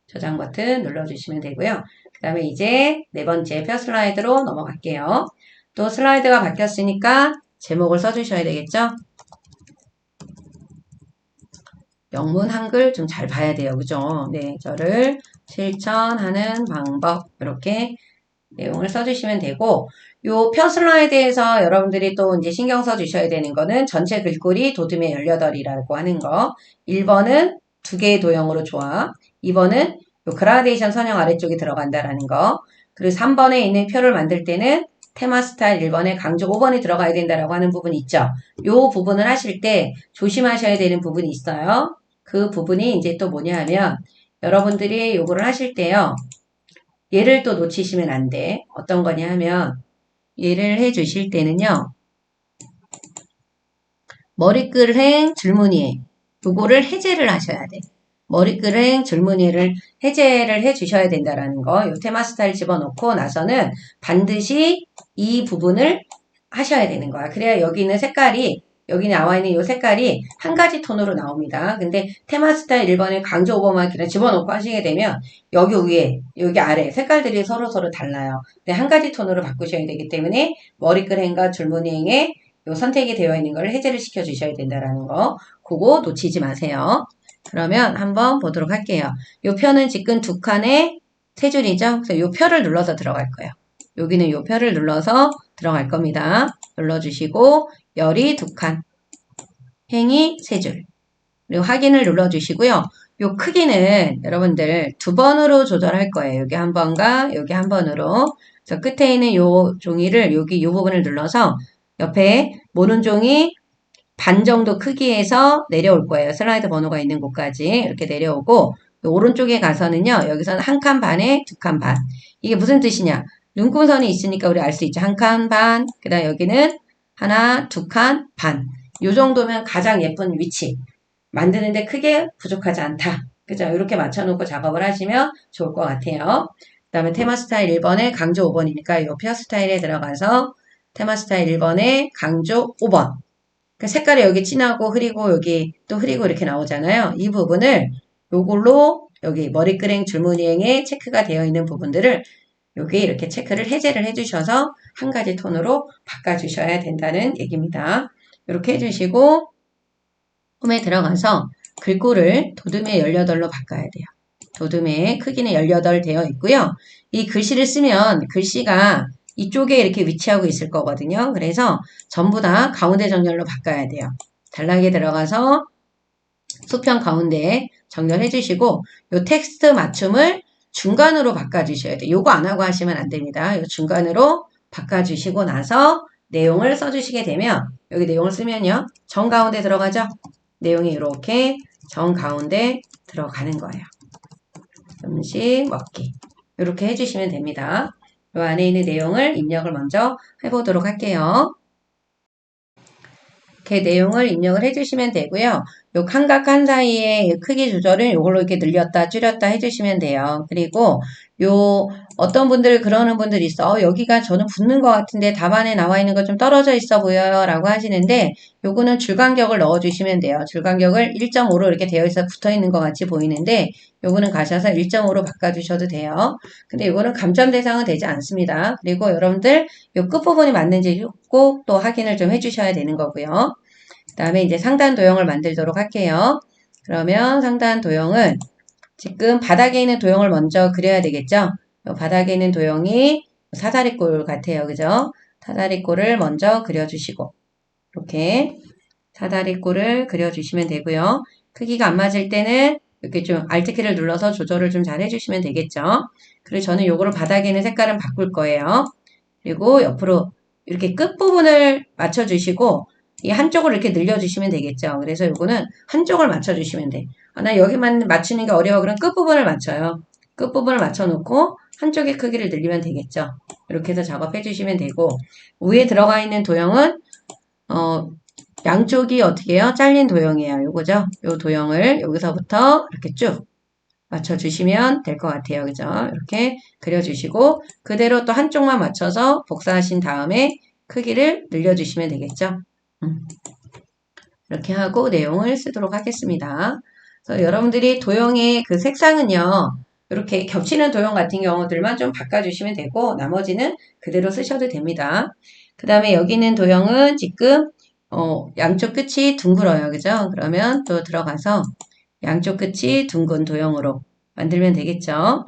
저장 버튼 눌러주시면 되고요. 그 다음에 이제 네 번째 표 슬라이드로 넘어갈게요. 또 슬라이드가 바뀌었으니까 제목을 써주셔야 되겠죠? 영문 한글 좀 잘 봐야 돼요. 그죠? 네, 저를 실천하는 방법 이렇게 내용을 써주시면 되고 요 표 슬라이드에서 여러분들이 또 이제 신경 써주셔야 되는 거는 전체 글꼴이 도둠의 18이라고 하는 거 1번은 두 개의 도형으로 조합 2번은 요 그라데이션 선형 아래쪽에 들어간다라는 거 그리고 3번에 있는 표를 만들 때는 테마 스타일 1번에 강조 5번이 들어가야 된다라고 하는 부분이 있죠. 요 부분을 하실 때 조심하셔야 되는 부분이 있어요. 그 부분이 이제 또 뭐냐 하면 여러분들이 요거를 하실 때요. 얘를 또 놓치시면 안 돼. 어떤 거냐 하면 얘를 해 주실 때는요. 머리끄행 줄무늬 요거를 해제를 하셔야 돼. 머리끄행 줄무늬를 해제를 해 주셔야 된다라는 거. 요 테마 스타일 집어넣고 나서는 반드시 이 부분을 하셔야 되는 거야. 그래야 여기 있는 색깔이 여기 나와 있는 이 색깔이 한 가지 톤으로 나옵니다. 근데 테마 스타일 1번에 강조 5번만 그냥 집어넣고 하시게 되면 여기 위에, 여기 아래 색깔들이 서로 달라요. 근데 한 가지 톤으로 바꾸셔야 되기 때문에 머리끄행과 줄무늬행에 요 선택이 되어 있는 걸 해제를 시켜 주셔야 된다라는 거. 그거 놓치지 마세요. 그러면 한번 보도록 할게요. 요 표는 지금 두 칸에 세 줄이죠? 그래서 요 표를 눌러서 들어갈 거예요. 여기는 요 표를 눌러서 들어갈 겁니다. 눌러주시고 열이 두 칸, 행이 세 줄. 그리고 확인을 눌러주시고요. 요 크기는 여러분들 두 번으로 조절할 거예요. 여기 한 번과 여기 한 번으로. 그래서 끝에 있는 요 종이를 여기 요 부분을 눌러서 옆에 모는 종이 반 정도 크기에서 내려올 거예요. 슬라이드 번호가 있는 곳까지 이렇게 내려오고 오른쪽에 가서는요. 여기서는 한 칸 반에 두 칸 반. 이게 무슨 뜻이냐? 눈금선이 있으니까 우리 알 수 있죠. 한 칸 반. 그 다음 여기는 하나, 두 칸 반. 요 정도면 가장 예쁜 위치. 만드는데 크게 부족하지 않다. 그죠? 이렇게 맞춰놓고 작업을 하시면 좋을 것 같아요. 그 다음에 테마 스타일 1번에 강조 5번이니까 요 표 스타일에 들어가서 테마 스타일 1번에 강조 5번. 그 색깔이 여기 진하고 흐리고 여기 또 흐리고 이렇게 나오잖아요. 이 부분을 요걸로 여기 머리끄행 줄무늬행에 체크가 되어 있는 부분들을 여기 이렇게 체크를 해제를 해주셔서 한 가지 톤으로 바꿔주셔야 된다는 얘기입니다. 이렇게 해주시고 홈에 들어가서 글꼴을 도둠의 18로 바꿔야 돼요. 도둠의 크기는 18 되어 있고요. 이 글씨를 쓰면 글씨가 이쪽에 이렇게 위치하고 있을 거거든요. 그래서 전부 다 가운데 정렬로 바꿔야 돼요. 단락에 들어가서 수평 가운데 정렬해 주시고 요 텍스트 맞춤을 중간으로 바꿔주셔야 돼요. 요거 안 하고 하시면 안 됩니다. 요 중간으로 바꿔주시고 나서 내용을 써주시게 되면 여기 내용을 쓰면요. 정 가운데 들어가죠. 내용이 이렇게 정 가운데 들어가는 거예요. 음식 먹기 이렇게 해주시면 됩니다. 이 안에 있는 내용을 입력을 먼저 해보도록 할게요. 이렇게 내용을 입력을 해주시면 되고요. 요 칸과 칸 사이에 크기 조절을 이걸로 이렇게 늘렸다 줄였다 해주시면 돼요. 그리고 요 어떤 분들 그러는 분들 있어. 여기가 저는 붙는 것 같은데 답안에 나와 있는 거 좀 떨어져 있어 보여요 라고 하시는데 요거는 줄간격을 넣어주시면 돼요. 줄간격을 1.5로 이렇게 되어 있어 붙어 있는 것 같이 보이는데 요거는 가셔서 1.5로 바꿔주셔도 돼요. 근데 요거는 감점 대상은 되지 않습니다. 그리고 여러분들 요 끝부분이 맞는지 꼭 또 확인을 좀 해주셔야 되는 거고요. 그 다음에 이제 상단 도형을 만들도록 할게요. 그러면 상단 도형은 지금 바닥에 있는 도형을 먼저 그려야 되겠죠? 바닥에 있는 도형이 사다리꼴 같아요. 그죠? 사다리꼴을 먼저 그려주시고 이렇게 사다리꼴을 그려주시면 되고요. 크기가 안 맞을 때는 이렇게 좀 Alt키를 눌러서 조절을 좀 잘 해주시면 되겠죠? 그리고 저는 요거를 바닥에 있는 색깔은 바꿀 거예요. 그리고 옆으로 이렇게 끝부분을 맞춰주시고 이 한쪽을 이렇게 늘려주시면 되겠죠. 그래서 요거는 한쪽을 맞춰주시면 돼. 나 여기만 맞추는 게 어려워. 그럼 끝부분을 맞춰요. 끝부분을 맞춰놓고 한쪽의 크기를 늘리면 되겠죠. 이렇게 해서 작업해 주시면 되고 위에 들어가 있는 도형은 양쪽이 어떻게 해요? 잘린 도형이에요. 요거죠. 요 도형을 여기서부터 이렇게 쭉 맞춰주시면 될 것 같아요. 그죠? 이렇게 그려주시고 그대로 또 한쪽만 맞춰서 복사하신 다음에 크기를 늘려주시면 되겠죠. 이렇게 하고 내용을 쓰도록 하겠습니다. 그래서 여러분들이 도형의 그 색상은요. 이렇게 겹치는 도형 같은 경우들만 좀 바꿔주시면 되고 나머지는 그대로 쓰셔도 됩니다. 그 다음에 여기 있는 도형은 지금 양쪽 끝이 둥글어요. 그죠? 그러면 또 들어가서 양쪽 끝이 둥근 도형으로 만들면 되겠죠.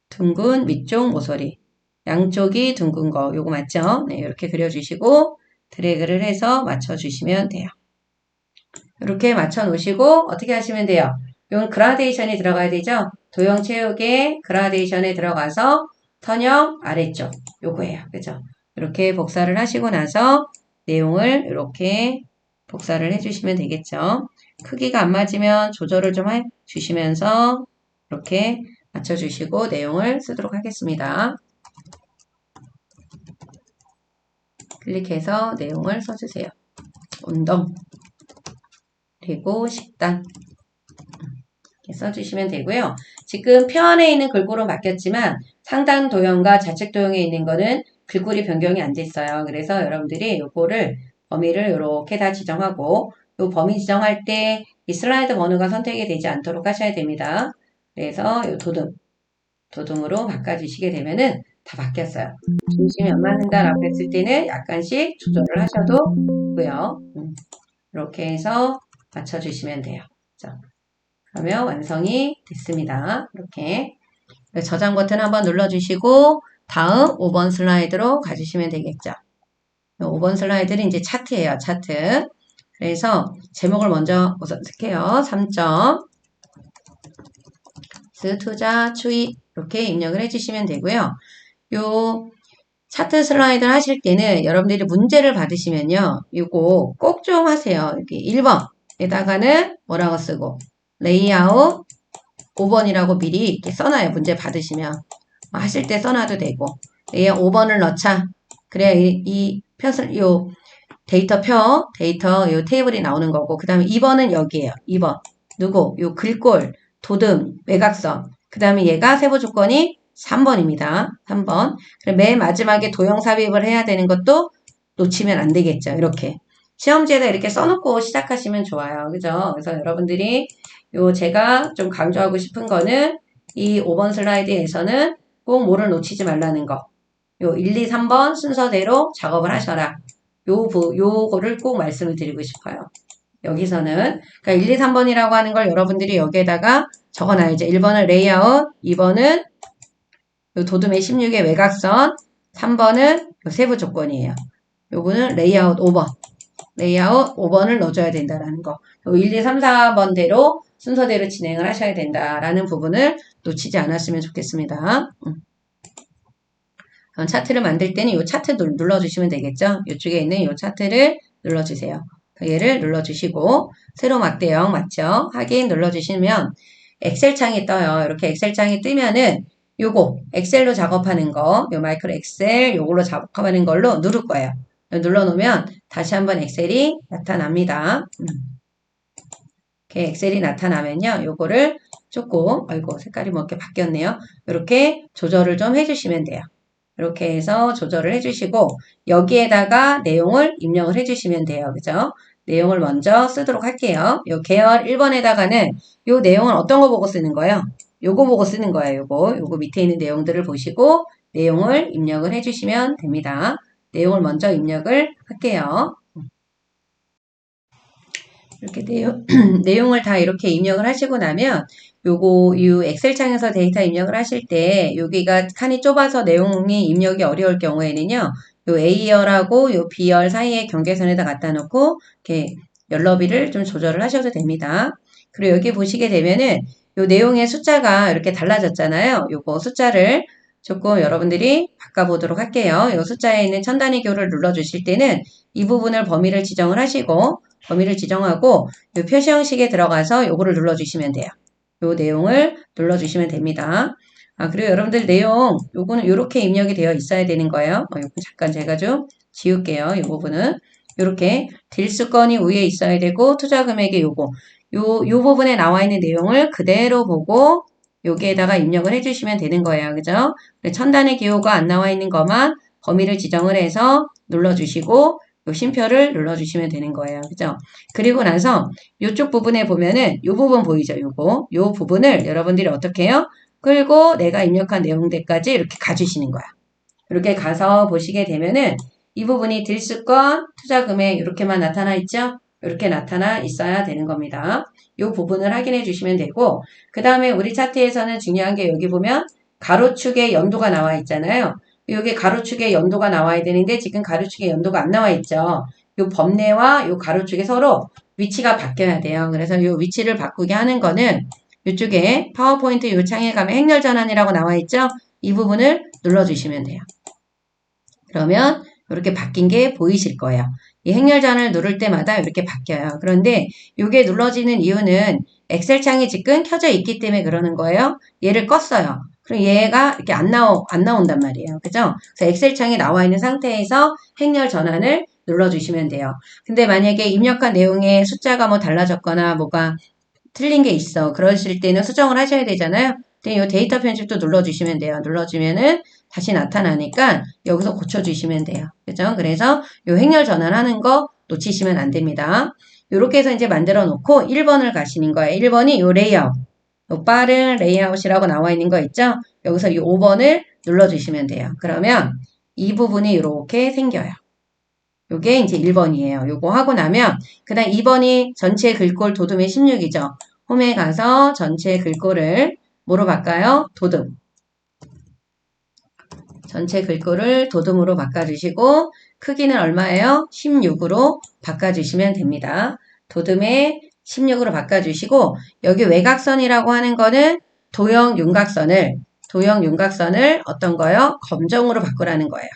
둥근 위쪽 모서리 양쪽이 둥근 거 요거 맞죠? 네, 이렇게 그려주시고 드래그를 해서 맞춰주시면 돼요. 이렇게 맞춰 놓으시고 어떻게 하시면 돼요? 이건 그라데이션이 들어가야 되죠? 도형 채우기에 그라데이션에 들어가서 선형 아래쪽 요거예요. 그죠? 이렇게 복사를 하시고 나서 내용을 이렇게 복사를 해주시면 되겠죠? 크기가 안 맞으면 조절을 좀 해주시면서 이렇게 맞춰주시고 내용을 쓰도록 하겠습니다. 클릭해서 내용을 써주세요. 운동, 그리고 식단 이렇게 써주시면 되고요. 지금 표 안에 있는 글꼴은 바뀌었지만 상단 도형과 좌측 도형에 있는 거는 글꼴이 변경이 안 됐어요. 그래서 여러분들이 요거를 범위를 이렇게 다 지정하고 요 범위 지정할 때 이 슬라이드 번호가 선택이 되지 않도록 하셔야 됩니다. 그래서 요 도둠으로 바꿔주시게 되면은 다 바뀌었어요. 중심이 안 맞는다라고 했을 때는 약간씩 조절을 하셔도 되고요. 이렇게 해서 맞춰주시면 돼요. 자, 그러면 완성이 됐습니다. 이렇게 저장 버튼 한번 눌러주시고 다음 5번 슬라이드로 가주시면 되겠죠. 5번 슬라이드는 이제 차트예요. 차트. 그래서 제목을 먼저 선택해요. 3점 투자 추이 이렇게 입력을 해주시면 되고요. 요 차트 슬라이드를 하실 때는 여러분들이 문제를 받으시면요. 이거 꼭 좀 하세요. 여기 1번에다가는 뭐라고 쓰고 레이아웃 5번이라고 미리 이렇게 써놔요. 문제 받으시면. 하실 때 써놔도 되고 레이아웃 5번을 넣자. 그래야 요 데이터 요 테이블이 나오는 거고 그 다음에 2번은 여기에요. 2번 누구? 요 글꼴, 도듬, 외곽선 그 다음에 얘가 세부 조건이 3번입니다. 3번. 맨 마지막에 도형 삽입을 해야 되는 것도 놓치면 안 되겠죠. 이렇게. 시험지에다 이렇게 써놓고 시작하시면 좋아요. 그죠? 그래서 여러분들이 제가 좀 강조하고 싶은 거는 이 5번 슬라이드에서는 꼭 뭐를 놓치지 말라는 거. 1, 2, 3번 순서대로 작업을 하셔라. 요거를 꼭 말씀을 드리고 싶어요. 여기서는 그러니까 1, 2, 3번이라고 하는 걸 여러분들이 여기에다가 적어놔야죠. 1번은 레이아웃, 2번은 도둠의 16의 외곽선, 3번은 세부 조건이에요. 요거는 레이아웃 5번. 레이아웃 5번을 넣어줘야 된다라는 거. 1, 2, 3, 4번대로 순서대로 진행을 하셔야 된다라는 부분을 놓치지 않았으면 좋겠습니다. 차트를 만들 때는 이 차트 눌러주시면 되겠죠. 이쪽에 있는 이 차트를 눌러주세요. 얘를 눌러주시고 세로 막대형 맞죠? 확인 눌러주시면 엑셀 창이 떠요. 이렇게 엑셀 창이 뜨면은 요거 엑셀로 작업하는 거, 요 마이크로 엑셀 요걸로 작업하는 걸로 누를 거예요. 눌러놓으면 다시 한번 엑셀이 나타납니다. 이렇게 엑셀이 나타나면요. 요거를 조금 아이고 색깔이 뭐 이렇게 바뀌었네요. 이렇게 조절을 좀 해주시면 돼요. 이렇게 해서 조절을 해주시고 여기에다가 내용을 입력을 해주시면 돼요. 그죠? 내용을 먼저 쓰도록 할게요. 요 계열 1번에다가는 요 내용은 어떤 거 보고 쓰는 거예요? 요거 보고 쓰는 거예요. 요거 밑에 있는 내용들을 보시고 내용을 입력을 해주시면 됩니다. 내용을 먼저 입력을 할게요. 이렇게 내용을 다 이렇게 입력을 하시고 나면 이 엑셀 창에서 데이터 입력을 하실 때 여기가 칸이 좁아서 내용이 입력이 어려울 경우에는요. 요 A열하고 요 B열 사이의 경계선에다 갖다 놓고 이렇게 열너비를 좀 조절을 하셔도 됩니다. 그리고 여기 보시게 되면은 요 내용의 숫자가 이렇게 달라졌잖아요. 요거 숫자를 조금 여러분들이 바꿔보도록 할게요. 요 숫자에 있는 첨단의 교를 눌러주실 때는 이 부분을 범위를 지정을 하시고 범위를 지정하고 요 표시 형식에 들어가서 요거를 눌러주시면 돼요. 요 내용을 눌러주시면 됩니다. 그리고 여러분들 내용 요거는 이렇게 입력이 되어 있어야 되는 거예요. 요거 잠깐 제가 좀 지울게요. 이 부분은 이렇게 딜수건이 위에 있어야 되고 투자 금액이 요거 요 부분에 나와 있는 내용을 그대로 보고 여기에다가 입력을 해주시면 되는 거예요. 그죠? 첨단의 기호가 안 나와 있는 것만 범위를 지정을 해서 눌러주시고 요 쉼표를 눌러주시면 되는 거예요. 그죠? 그리고 나서 이쪽 부분에 보면은 요 부분 보이죠? 요 부분을 여러분들이 어떻게 해요? 끌고 내가 입력한 내용들까지 이렇게 가주시는 거야. 이렇게 가서 보시게 되면은 이 부분이 딜수건, 투자금액 이렇게만 나타나 있죠? 이렇게 나타나 있어야 되는 겁니다. 이 부분을 확인해 주시면 되고 그 다음에 우리 차트에서는 중요한 게 여기 보면 가로축에 연도가 나와 있잖아요. 여기 가로축에 연도가 나와야 되는데 지금 가로축에 연도가 안 나와 있죠. 이 범례와 이 가로축에 서로 위치가 바뀌어야 돼요. 그래서 이 위치를 바꾸게 하는 거는 이쪽에 파워포인트 이 창에 가면 행렬 전환이라고 나와 있죠. 이 부분을 눌러주시면 돼요. 그러면 이렇게 바뀐 게 보이실 거예요. 이 행렬전을 누를 때마다 이렇게 바뀌어요. 그런데 이게 눌러지는 이유는 엑셀 창이 지금 켜져 있기 때문에 그러는 거예요. 얘를 껐어요. 그럼 얘가 이렇게 안 나온단 말이에요. 그죠? 그래서 엑셀창에 나와 있는 상태에서 행렬 전환을 눌러주시면 돼요. 근데 만약에 입력한 내용에 숫자가 뭐 달라졌거나 뭐가 틀린 게 있어. 그러실 때는 수정을 하셔야 되잖아요. 근데 이 데이터 편집도 눌러주시면 돼요. 눌러주면은 다시 나타나니까 여기서 고쳐주시면 돼요. 그죠? 그래서 이 행렬 전환하는 거 놓치시면 안 됩니다. 이렇게 해서 이제 만들어 놓고 1번을 가시는 거예요. 1번이 이 레이아웃. 요 빠른 레이아웃이라고 나와 있는 거 있죠? 여기서 이 5번을 눌러주시면 돼요. 그러면 이 부분이 이렇게 생겨요. 요게 이제 1번이에요. 요거 하고 나면 그 다음 2번이 전체 글꼴 도둠의 16이죠. 홈에 가서 전체 글꼴을 뭐로 바꿔요? 도둠. 전체 글꼴을 도둠으로 바꿔주시고 크기는 얼마예요? 16으로 바꿔주시면 됩니다. 도둠에 16으로 바꿔주시고 여기 외곽선이라고 하는 거는 도형 윤곽선을 어떤 거요? 검정으로 바꾸라는 거예요.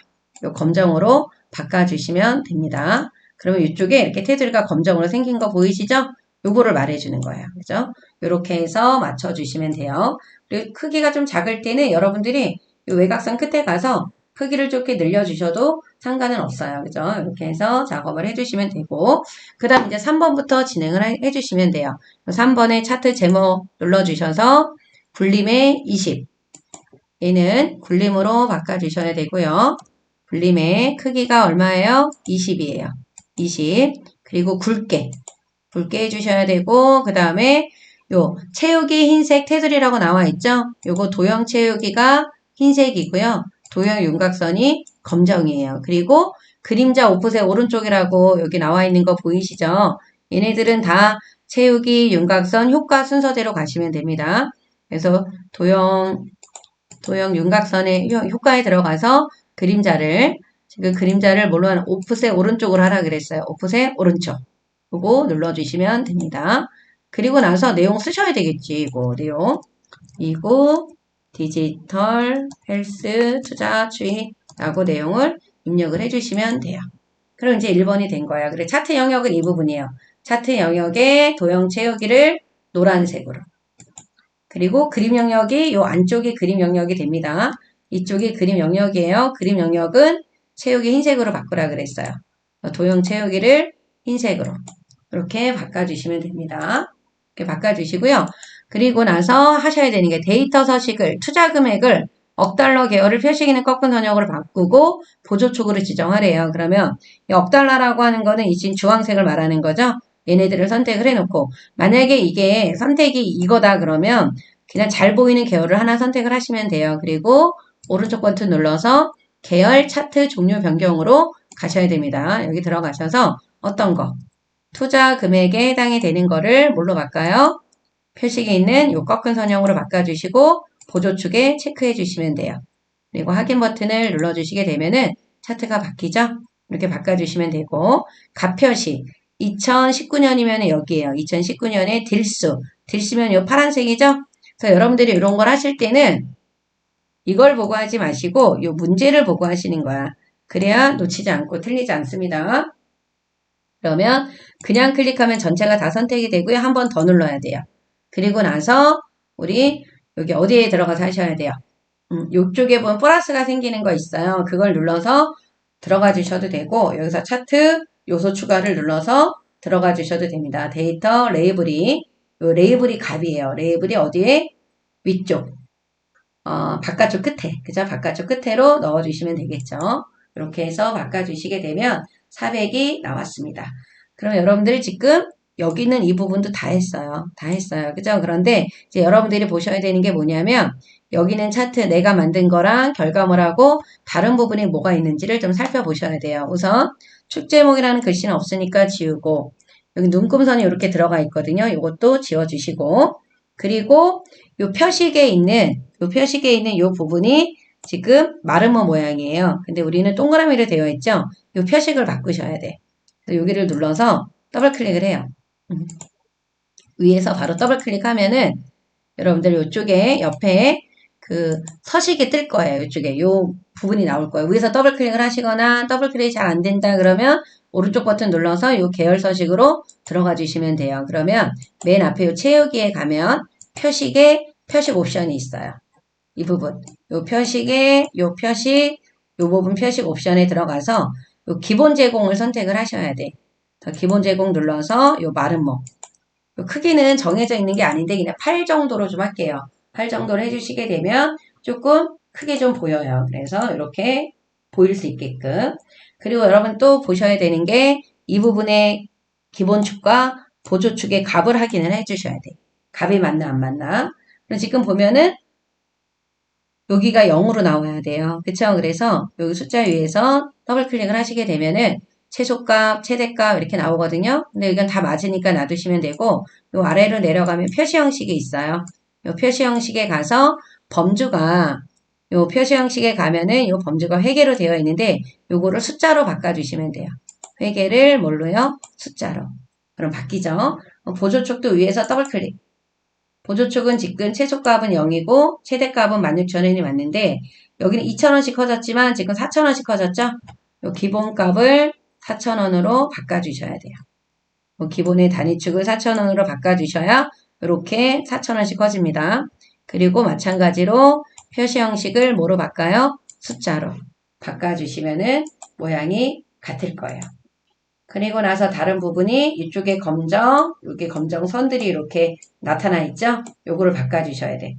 요 검정으로 바꿔주시면 됩니다. 그러면 이쪽에 이렇게 테두리가 검정으로 생긴 거 보이시죠? 요거를 말해주는 거예요. 그죠? 요렇게 해서 맞춰주시면 돼요. 그리고 크기가 좀 작을 때는 여러분들이 이 외곽선 끝에 가서 크기를 좁게 늘려주셔도 상관은 없어요. 그죠? 이렇게 해서 작업을 해주시면 되고 그 다음 이제 3번부터 진행을 해주시면 돼요. 3번에 차트 제목 눌러주셔서 굴림의 20 얘는 굴림으로 바꿔주셔야 되고요. 굴림의 크기가 얼마예요? 20이에요. 20 그리고 굵게 해주셔야 되고 그 다음에 요 채우기 흰색 테두리라고 나와 있죠? 요거 도형 채우기가 흰색이고요. 도형 윤곽선이 검정이에요. 그리고 그림자 오프셋 오른쪽이라고 여기 나와 있는 거 보이시죠? 얘네들은 다 채우기 윤곽선 효과 순서대로 가시면 됩니다. 그래서 도형 윤곽선의 효과에 들어가서 그림자를 지금 그림자를 뭘로 하는 오프셋 오른쪽으로 하라 그랬어요. 오프셋 오른쪽. 요거 눌러주시면 됩니다. 그리고 나서 내용 쓰셔야 되겠지. 이거 내용. 이거 디지털 헬스 투자 추이라고 내용을 입력을 해주시면 돼요. 그럼 이제 1번이 된 거야. 그래 차트 영역은 이 부분이에요. 차트 영역에 도형 채우기를 노란색으로. 그리고 그림 영역이 요 안쪽이 그림 영역이 됩니다. 이쪽이 그림 영역이에요. 그림 영역은 채우기 흰색으로 바꾸라 그랬어요. 도형 채우기를 흰색으로 이렇게 바꿔주시면 됩니다. 이렇게 바꿔주시고요. 그리고 나서 하셔야 되는 게 데이터 서식을 투자 금액을 억 달러 계열을 표시기는 꺾은 선역으로 바꾸고 보조축으로 지정하래요. 그러면 이 억 달러라고 하는 거는 이 지금 주황색을 말하는 거죠. 얘네들을 선택을 해놓고 만약에 이게 선택이 이거다 그러면 그냥 잘 보이는 계열을 하나 선택을 하시면 돼요. 그리고 오른쪽 버튼 눌러서 계열 차트 종류 변경으로 가셔야 됩니다. 여기 들어가셔서 어떤 거 투자 금액에 해당이 되는 거를 뭘로 바꿔요? 표식에 있는 요 꺾은 선형으로 바꿔주시고 보조축에 체크해 주시면 돼요. 그리고 확인 버튼을 눌러주시게 되면은 차트가 바뀌죠? 이렇게 바꿔주시면 되고 값표시 2019년이면 여기에요. 2019년에 딜수면 요 파란색이죠? 그래서 여러분들이 이런 걸 하실 때는 이걸 보고 하지 마시고 요 문제를 보고 하시는 거야. 그래야 놓치지 않고 틀리지 않습니다. 그러면 그냥 클릭하면 전체가 다 선택이 되고요. 한 번 더 눌러야 돼요. 그리고 나서 우리 여기 어디에 들어가서 하셔야 돼요. 이쪽에 보면 플러스가 생기는 거 있어요. 그걸 눌러서 들어가 주셔도 되고 여기서 차트 요소 추가를 눌러서 들어가 주셔도 됩니다. 데이터 레이블이 요 레이블이 값이에요. 레이블이 어디에? 위쪽 바깥쪽 끝에 그죠? 바깥쪽 끝에로 넣어 주시면 되겠죠. 이렇게 해서 바꿔주시게 되면 400이 나왔습니다. 그럼 여러분들이 지금 여기는 이 부분도 다 했어요. 다 했어요. 그죠? 그런데 이제 여러분들이 보셔야 되는 게 뭐냐면 여기는 차트 내가 만든 거랑 결과물하고 다른 부분이 뭐가 있는지를 좀 살펴보셔야 돼요. 우선 축제목이라는 글씨는 없으니까 지우고 여기 눈금선이 이렇게 들어가 있거든요. 이것도 지워주시고 그리고 요 표식에 있는 요 부분이 지금 마름모 모양이에요. 근데 우리는 동그라미로 되어 있죠? 요 표식을 바꾸셔야 돼. 그래서 여기를 눌러서 더블 클릭을 해요. 위에서 바로 더블 클릭하면은 여러분들 이쪽에 옆에 그 서식이 뜰 거예요. 이쪽에 요 부분이 나올 거예요. 위에서 더블 클릭을 하시거나 더블 클릭이 잘 안 된다 그러면 오른쪽 버튼 눌러서 요 계열 서식으로 들어가 주시면 돼요. 그러면 맨 앞에 요 채우기에 가면 표식에 표식 옵션이 있어요. 이 부분. 요 표식에, 요 표식, 요 부분 표식 옵션에 들어가서 요 기본 제공을 선택을 하셔야 돼. 기본 제공 눌러서 요 마름모. 요 크기는 정해져 있는 게 아닌데 그냥 8 정도로 좀 할게요. 8 정도로 해주시게 되면 조금 크게 좀 보여요. 그래서 이렇게 보일 수 있게끔. 그리고 여러분 또 보셔야 되는 게 이 부분의 기본축과 보조축의 값을 확인을 해주셔야 돼. 값이 맞나 안 맞나. 그럼 지금 보면은 여기가 0으로 나와야 돼요. 그쵸? 그래서 여기 숫자 위에서 더블 클릭을 하시게 되면은 최소값, 최대값 이렇게 나오거든요. 근데 이건 다 맞으니까 놔두시면 되고 요 아래로 내려가면 표시 형식이 있어요. 요 표시 형식에 가서 범주가 요 표시 형식에 가면은 요 범주가 회계로 되어 있는데 요거를 숫자로 바꿔주시면 돼요. 회계를 뭘로요? 숫자로. 그럼 바뀌죠? 보조축도 위에서 더블 클릭. 보조축은 지금 최소값은 0이고 최대값은 16,000원이 맞는데 여기는 2,000원씩 커졌지만 지금 4,000원씩 커졌죠? 요 기본값을 4,000원으로 바꿔주셔야 돼요. 기본의 단위축을 4,000원으로 바꿔주셔야 이렇게 4,000원씩 커집니다. 그리고 마찬가지로 표시 형식을 뭐로 바꿔요? 숫자로 바꿔주시면은 모양이 같을 거예요. 그리고 나서 다른 부분이 이쪽에 검정, 여기 검정 선들이 이렇게 나타나 있죠? 요거를 바꿔주셔야 돼.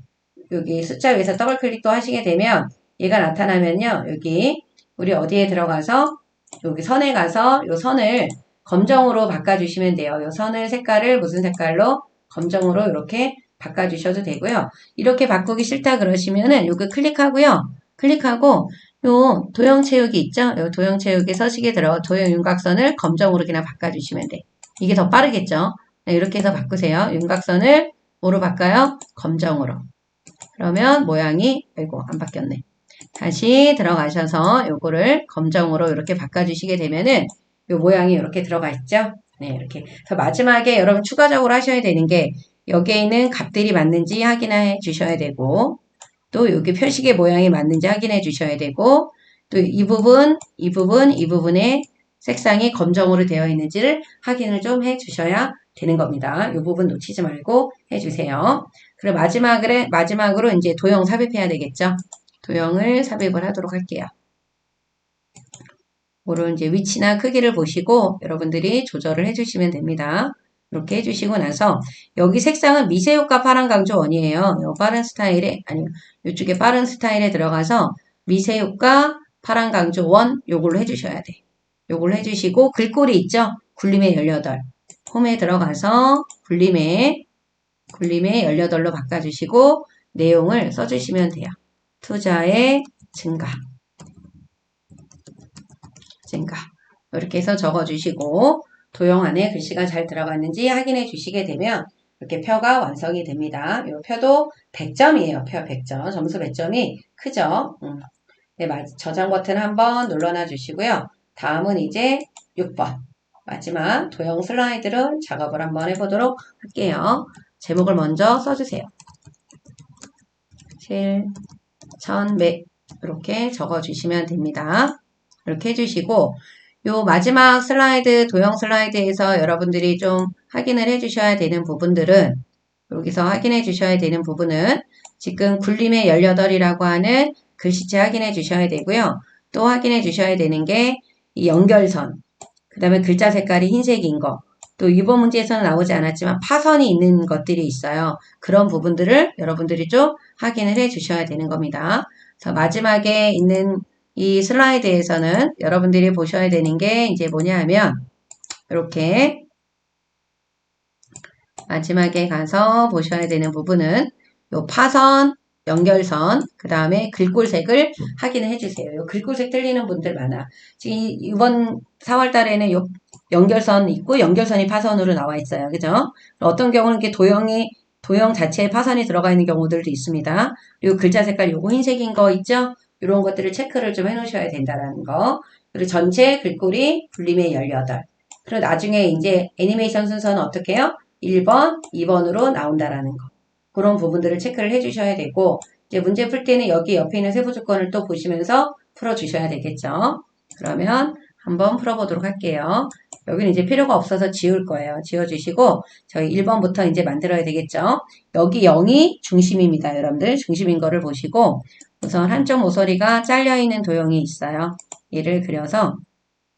여기 숫자 위에서 더블 클릭도 하시게 되면 얘가 나타나면요. 여기 우리 어디에 들어가서 여기 선에 가서 요 선을 검정으로 바꿔주시면 돼요. 요 선을 색깔을 무슨 색깔로? 검정으로 이렇게 바꿔주셔도 되고요. 이렇게 바꾸기 싫다 그러시면은 여기 클릭하고요. 클릭하고 요 도형체육이 있죠? 요 도형체육에 서식에 들어 도형윤곽선을 검정으로 그냥 바꿔주시면 돼. 이게 더 빠르겠죠? 네, 이렇게 해서 바꾸세요. 윤곽선을 뭐로 바꿔요? 검정으로. 그러면 모양이 아이고 안 바뀌었네. 다시 들어가셔서 요거를 검정으로 이렇게 바꿔주시게 되면은 요 모양이 이렇게 들어가 있죠? 네, 이렇게. 그래서 마지막에 여러분 추가적으로 하셔야 되는 게 여기에 있는 값들이 맞는지 확인해 주셔야 되고 또 여기 표식의 모양이 맞는지 확인해 주셔야 되고 또 이 부분, 이 부분, 이 부분의 색상이 검정으로 되어 있는지를 확인을 좀 해 주셔야 되는 겁니다. 이 부분 놓치지 말고 해 주세요. 그리고 마지막으로 이제 도형 삽입해야 되겠죠. 도형을 삽입을 하도록 할게요. 그런 이제 위치나 크기를 보시고 여러분들이 조절을 해주시면 됩니다. 이렇게 해주시고 나서 여기 색상은 미세효과 파란 강조 원이에요. 요 빠른 스타일에 아니요 이쪽에 빠른 스타일에 들어가서 미세효과 파란 강조 원 요걸로 해주셔야 돼. 요걸로 해주시고 글꼴이 있죠. 굴림의 18 홈에 들어가서 굴림의 18로 바꿔주시고 내용을 써주시면 돼요. 투자의 증가 이렇게 해서 적어주시고 도형 안에 글씨가 잘 들어갔는지 확인해 주시게 되면 이렇게 표가 완성이 됩니다. 이 표도 100점이에요. 표 100점. 점수 100점이 크죠? 네, 저장 버튼 한번 눌러놔 주시고요. 다음은 이제 6번. 마지막 도형 슬라이드를 작업을 한번 해보도록 할게요. 제목을 먼저 써주세요. 7,100 이렇게 적어주시면 됩니다. 이렇게 해주시고 요 마지막 슬라이드, 도형 슬라이드에서 여러분들이 좀 확인을 해주셔야 되는 부분들은 여기서 확인해 주셔야 되는 부분은 지금 굴림의 18이라고 하는 글씨체 확인해 주셔야 되고요. 또 확인해 주셔야 되는 게 이 연결선, 그 다음에 글자 색깔이 흰색인 거, 또 이번 문제에서는 나오지 않았지만 파선이 있는 것들이 있어요. 그런 부분들을 여러분들이 좀 확인을 해 주셔야 되는 겁니다. 그래서 마지막에 있는 이 슬라이드에서는 여러분들이 보셔야 되는 게 이제 뭐냐 하면 이렇게 마지막에 가서 보셔야 되는 부분은 요 파선, 연결선, 그 다음에 글꼴색을 확인을 해주세요. 요 글꼴색 틀리는 분들 많아. 지금 이번 4월 달에는 요 연결선 있고 연결선이 파선으로 나와 있어요. 그죠? 어떤 경우는 이렇게 도형 자체에 파선이 들어가 있는 경우들도 있습니다. 그리고 글자 색깔 요거 흰색인 거 있죠? 이런 것들을 체크를 좀 해놓으셔야 된다는 거. 그리고 전체 글꼴이 굴림의 18. 그리고 나중에 이제 애니메이션 순서는 어떻게 해요? 1번, 2번으로 나온다라는 거. 그런 부분들을 체크를 해주셔야 되고, 이제 문제 풀 때는 여기 옆에 있는 세부 조건을 또 보시면서 풀어주셔야 되겠죠. 그러면 한번 풀어보도록 할게요. 여기는 이제 필요가 없어서 지울 거예요. 지워주시고 저희 1번부터 이제 만들어야 되겠죠. 여기 0이 중심입니다. 여러분들 중심인 거를 보시고 우선 한쪽 모서리가 잘려있는 도형이 있어요. 얘를 그려서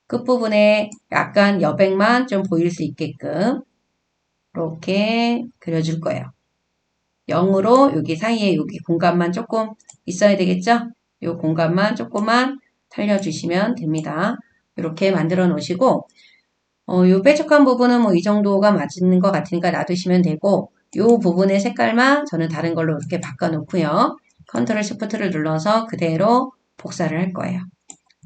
끝부분에 약간 여백만 좀 보일 수 있게끔 이렇게 그려줄 거예요. 0으로 여기 사이에 여기 공간만 조금 있어야 되겠죠? 이 공간만 조금만 살려주시면 됩니다. 이렇게 만들어 놓으시고 요 뾰족한 부분은 뭐 이 정도가 맞는 것 같으니까 놔두시면 되고 요 부분의 색깔만 저는 다른 걸로 이렇게 바꿔 놓고요. 컨트롤 시프트를 눌러서 그대로 복사를 할 거예요.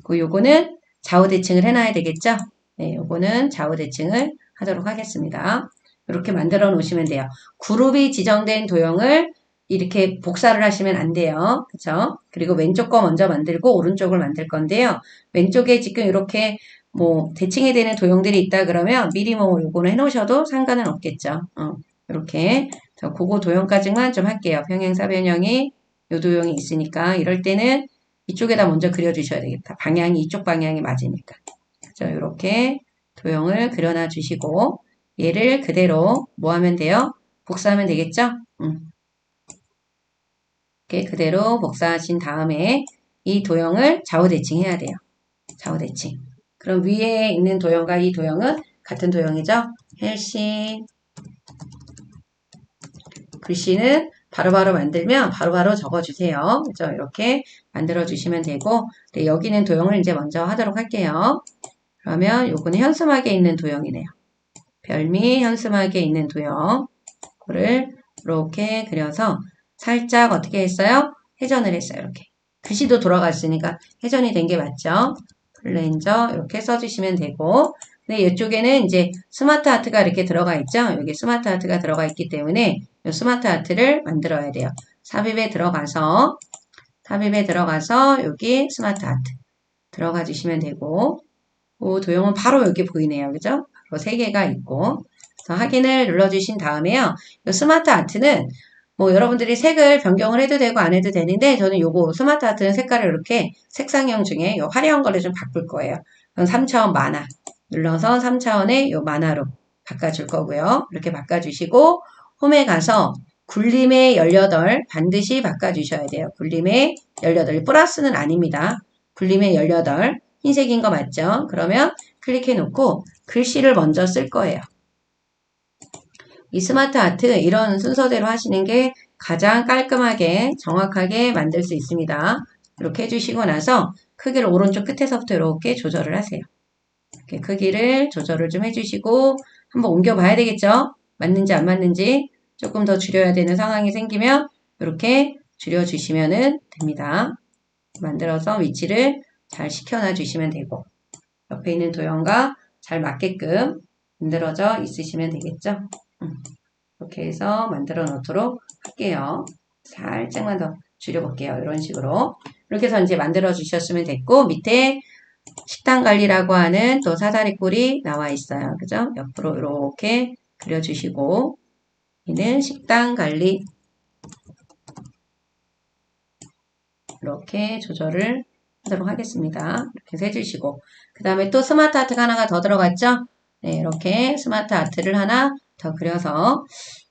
그 요거는 좌우 대칭을 해놔야 되겠죠? 네, 요거는 좌우 대칭을 하도록 하겠습니다. 이렇게 만들어 놓으시면 돼요. 그룹이 지정된 도형을 이렇게 복사를 하시면 안 돼요. 그쵸? 그리고 왼쪽 거 먼저 만들고 오른쪽을 만들 건데요. 왼쪽에 지금 이렇게 뭐 대칭이 되는 도형들이 있다 그러면 미리 뭐 요거는 해놓으셔도 상관은 없겠죠. 이렇게 그거 도형까지만 좀 할게요. 평행사변형이 요 도형이 있으니까 이럴 때는 이쪽에다 먼저 그려주셔야 되겠다. 방향이 이쪽 방향이 맞으니까. 그죠? 이렇게 도형을 그려놔 주시고 얘를 그대로 뭐 하면 돼요? 복사하면 되겠죠? 이렇게 그대로 복사하신 다음에 이 도형을 좌우 대칭해야 돼요. 좌우 대칭. 그럼 위에 있는 도형과 이 도형은 같은 도형이죠? 헬싱 글씨는 바로바로 만들면 바로바로 적어주세요. 그죠? 이렇게 만들어주시면 되고 네, 여기는 도형을 이제 먼저 하도록 할게요. 그러면 요거는 현수막에 있는 도형이네요. 별미 현수막에 있는 도형 그거를 이렇게 그려서 살짝 어떻게 했어요? 회전을 했어요. 이렇게 글씨도 돌아갔으니까 회전이 된 게 맞죠? 플랜저 이렇게 써주시면 되고 근데 이쪽에는 이제 스마트 아트가 이렇게 들어가 있죠? 여기 스마트 아트가 들어가 있기 때문에 이 스마트 아트를 만들어야 돼요. 삽입에 들어가서 여기 스마트 아트 들어가 주시면 되고 그 도형은 바로 여기 보이네요. 그죠? 바로 3개가 있고 그래서 확인을 눌러주신 다음에요. 이 스마트 아트는 뭐 여러분들이 색을 변경을 해도 되고 안 해도 되는데 저는 요거 스마트 아트는 색깔을 이렇게 색상형 중에 요 화려한 걸로 좀 바꿀 거예요. 그럼 3차원 만화 눌러서 3차원의 요 만화로 바꿔줄 거고요. 이렇게 바꿔주시고 홈에 가서 굴림의 18 반드시 바꿔주셔야 돼요. 굴림의 18 플러스는 아닙니다. 굴림의 18 흰색인 거 맞죠? 그러면 클릭해 놓고 글씨를 먼저 쓸 거예요. 이 스마트 아트 이런 순서대로 하시는 게 가장 깔끔하게 정확하게 만들 수 있습니다. 이렇게 해주시고 나서 크기를 오른쪽 끝에서부터 이렇게 조절을 하세요. 이렇게 크기를 조절을 좀 해주시고 한번 옮겨 봐야 되겠죠? 맞는지 안 맞는지 조금 더 줄여야 되는 상황이 생기면 이렇게 줄여주시면 됩니다. 만들어서 위치를 잘 시켜놔 주시면 되고 옆에 있는 도형과 잘 맞게끔 만들어져 있으시면 되겠죠? 이렇게 해서 만들어 놓도록 할게요. 살짝만 더 줄여볼게요. 이런 식으로. 이렇게 해서 이제 만들어 주셨으면 됐고 밑에 식단 관리라고 하는 또 사다리 꼴이 나와 있어요. 그죠? 옆으로 이렇게 그려주시고 얘는 식단 관리 이렇게 조절을 하도록 하겠습니다. 이렇게 해주시고 그 다음에 또 스마트 아트가 하나가 더 들어갔죠? 네, 이렇게 스마트 아트를 하나 더 그려서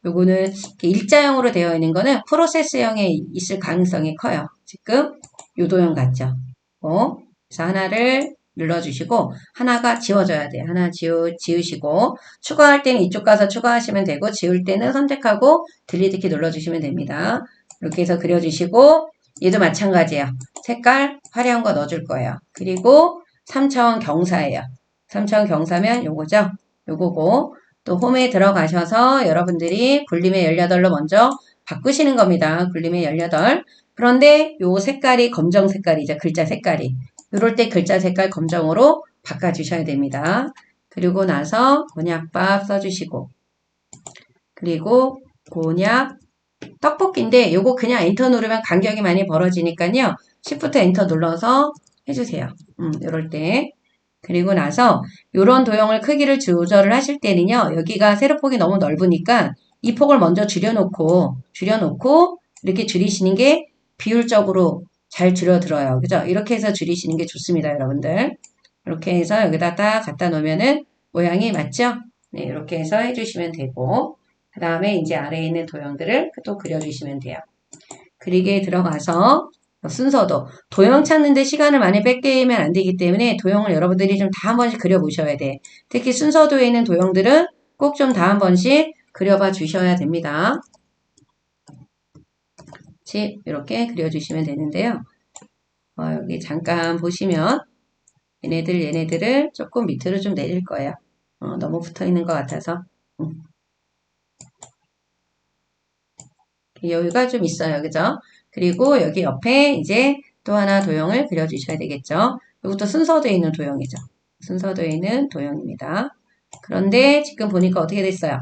요거는 일자형으로 되어 있는 거는 프로세스형에 있을 가능성이 커요. 지금 요도형 같죠? 그래서 하나를 눌러주시고 하나가 지워져야 돼요. 하나 지우시고 추가할 때는 이쪽 가서 추가하시면 되고 지울 때는 선택하고 딜리트 키 눌러주시면 됩니다. 이렇게 해서 그려주시고 얘도 마찬가지예요. 색깔 화려한 거 넣어줄 거예요. 그리고 3차원 경사예요. 3차원 경사면 요거죠. 요거고 또 홈에 들어가셔서 여러분들이 굴림의 18로 먼저 바꾸시는 겁니다. 굴림의 18. 그런데 요 색깔이 검정 색깔이죠. 글자 색깔이. 이럴 때 글자 색깔 검정으로 바꿔주셔야 됩니다. 그리고 나서 곤약밥 써주시고 그리고 곤약 떡볶이인데 요거 그냥 엔터 누르면 간격이 많이 벌어지니까요. Shift 엔터 눌러서 해주세요. 이럴 때. 그리고 나서 이런 도형을 크기를 조절을 하실 때는요. 여기가 세로폭이 너무 넓으니까 이 폭을 먼저 줄여놓고 이렇게 줄이시는 게 비율적으로 잘 줄어들어요. 그죠? 이렇게 해서 줄이시는 게 좋습니다. 여러분들. 이렇게 해서 여기다 딱 갖다 놓으면은 모양이 맞죠? 네, 이렇게 해서 해주시면 되고, 그 다음에 이제 아래에 있는 도형들을 또 그려주시면 돼요. 그리기에 들어가서 순서도 도형 찾는데 시간을 많이 뺏기면 안 되기 때문에 도형을 여러분들이 좀 다 한 번씩 그려보셔야 돼. 특히 순서도에 있는 도형들은 꼭 좀 다 한 번씩 그려봐 주셔야 됩니다. 이렇게 그려주시면 되는데요. 여기 잠깐 보시면 얘네들을 조금 밑으로 좀 내릴 거예요. 너무 붙어 있는 것 같아서. 여유가 좀 있어요. 그죠? 그리고 여기 옆에 이제 또 하나 도형을 그려주셔야 되겠죠. 이것도 순서도에 있는 도형이죠. 순서도에 있는 도형입니다. 그런데 지금 보니까 어떻게 됐어요?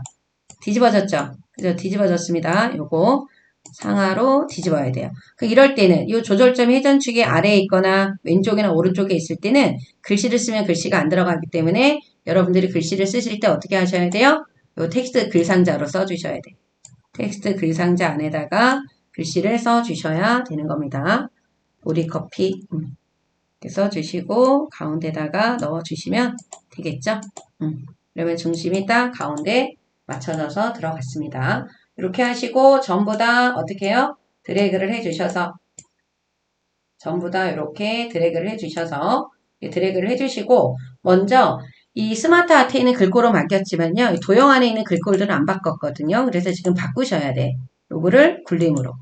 뒤집어졌죠? 그죠? 뒤집어졌습니다. 요거 상하로 뒤집어야 돼요. 이럴 때는 이 조절점이 회전축이 아래에 있거나 왼쪽이나 오른쪽에 있을 때는 글씨를 쓰면 글씨가 안 들어가기 때문에 여러분들이 글씨를 쓰실 때 어떻게 하셔야 돼요? 요 텍스트 글상자로 써주셔야 돼요. 텍스트 글상자 안에다가 글씨를 써주셔야 되는 겁니다. 보리커피 이렇게 써주시고 가운데다가 넣어주시면 되겠죠? 그러면 중심이 딱 가운데 맞춰져서 들어갔습니다. 이렇게 하시고 전부 다 어떻게 해요? 드래그를 해주셔서 전부 다 이렇게 드래그를 해주셔서 드래그를 해주시고 먼저 이 스마트 아트에 있는 글꼴로 바뀌었지만요. 도형 안에 있는 글꼴들은 안 바꿨거든요. 그래서 지금 바꾸셔야 돼. 요거를 굴림으로.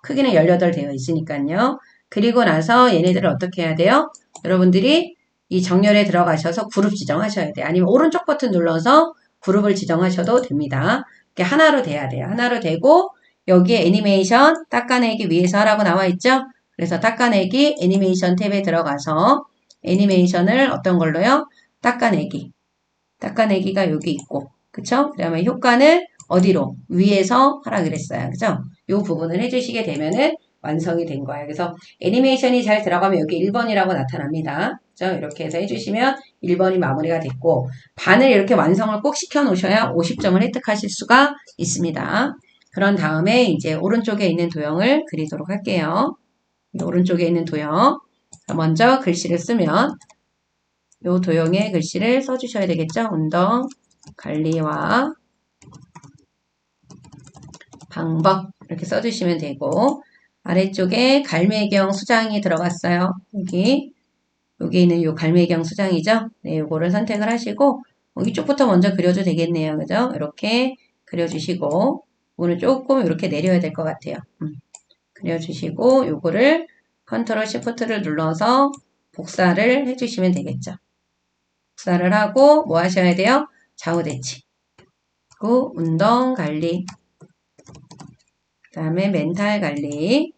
크기는 18 되어 있으니까요. 그리고 나서 얘네들을 어떻게 해야 돼요? 여러분들이 이 정렬에 들어가셔서 그룹 지정하셔야 돼요. 아니면 오른쪽 버튼 눌러서 그룹을 지정하셔도 됩니다. 이렇게 하나로 돼야 돼요. 하나로 되고 여기에 애니메이션 닦아내기 위해서 하라고 나와 있죠? 그래서 닦아내기 애니메이션 탭에 들어가서 애니메이션을 어떤 걸로요? 닦아내기. 닦아내기가 여기 있고, 그쵸? 그 다음에 효과는 어디로? 위에서 하라 그랬어요. 그죠? 요 부분을 해주시게 되면은 완성이 된 거예요. 그래서 애니메이션이 잘 들어가면 여기 1번이라고 나타납니다. 그죠? 이렇게 해서 해주시면 1번이 마무리가 됐고, 반을 이렇게 완성을 꼭 시켜 놓으셔야 50점을 획득하실 수가 있습니다. 그런 다음에 이제 오른쪽에 있는 도형을 그리도록 할게요. 오른쪽에 있는 도형. 먼저 글씨를 쓰면 요 도형에 글씨를 써주셔야 되겠죠? 운동, 관리와 방법 이렇게 써주시면 되고 아래쪽에 갈매경 수장이 들어갔어요. 여기 있는 요 갈매경 수장이죠? 네, 요거를 선택을 하시고 이쪽부터 먼저 그려도 되겠네요. 그죠? 이렇게 그려주시고 오늘 조금 이렇게 내려야 될 것 같아요. 그려주시고 요거를 컨트롤 시프트를 눌러서 복사를 해주시면 되겠죠. 복사를 하고 뭐 하셔야 돼요? 좌우 대치. 그리고 운동 관리. 그 다음에 멘탈 관리.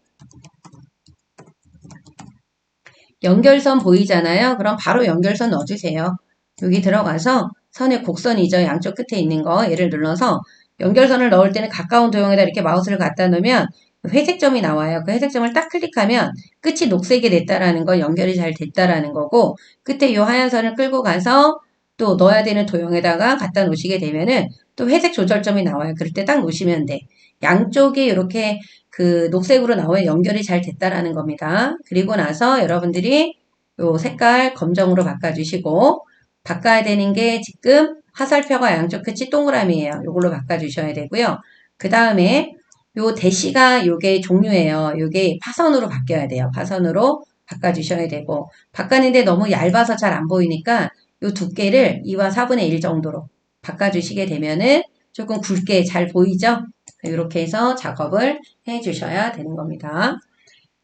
연결선 보이잖아요. 그럼 바로 연결선 넣어주세요. 여기 들어가서 선의 곡선이죠. 양쪽 끝에 있는 거 얘를 눌러서 연결선을 넣을 때는 가까운 도형에다 이렇게 마우스를 갖다 놓으면 회색점이 나와요. 그 회색점을 딱 클릭하면 끝이 녹색이 됐다라는 거, 연결이 잘 됐다라는 거고 끝에 이 하얀 선을 끌고 가서 또 넣어야 되는 도형에다가 갖다 놓으시게 되면은 또 회색 조절점이 나와요. 그럴 때 딱 놓으시면 돼. 양쪽이 이렇게 그 녹색으로 나와야 연결이 잘 됐다라는 겁니다. 그리고 나서 여러분들이 요 색깔 검정으로 바꿔주시고 바꿔야 되는 게 지금 화살표가 양쪽 끝이 동그라미예요. 요걸로 바꿔주셔야 되고요. 그 다음에 요 대시가 요게 종류예요. 요게 파선으로 바뀌어야 돼요. 파선으로 바꿔주셔야 되고 바꿨는데 너무 얇아서 잘 안 보이니까 요 두께를 2와 4분의 1 정도로 바꿔주시게 되면은 조금 굵게 잘 보이죠? 이렇게 해서 작업을 해주셔야 되는 겁니다.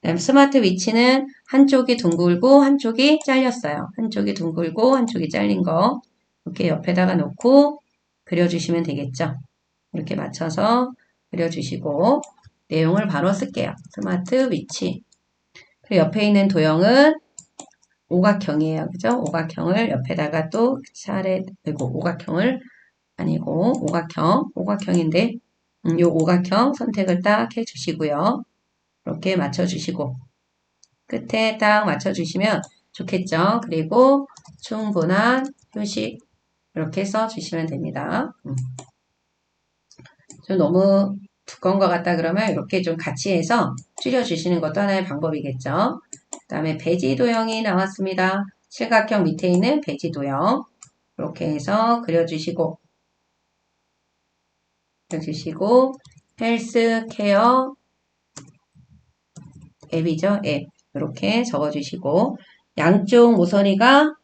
그다음 스마트 위치는 한쪽이 둥글고 한쪽이 잘렸어요. 한쪽이 둥글고 한쪽이 잘린 거 이렇게 옆에다가 놓고 그려주시면 되겠죠. 이렇게 맞춰서 그려주시고 내용을 바로 쓸게요. 스마트 위치. 그리고 옆에 있는 도형은 오각형이에요. 그죠? 오각형을 옆에다가 또 차례 그리고 오각형을 아니고 오각형인데 요 오각형 선택을 딱 해주시고요. 이렇게 맞춰주시고 끝에 딱 맞춰주시면 좋겠죠. 그리고 충분한 표시 이렇게 써주시면 됩니다. 좀 너무 두꺼운 것 같다 그러면 이렇게 좀 같이 해서 줄여주시는 것도 하나의 방법이겠죠. 그 다음에 배지 도형이 나왔습니다. 실각형 밑에 있는 배지 도형 이렇게 해서 그려주시고 헬스케어 앱이죠. 앱. 이렇게 적어주시고 양쪽 모서리가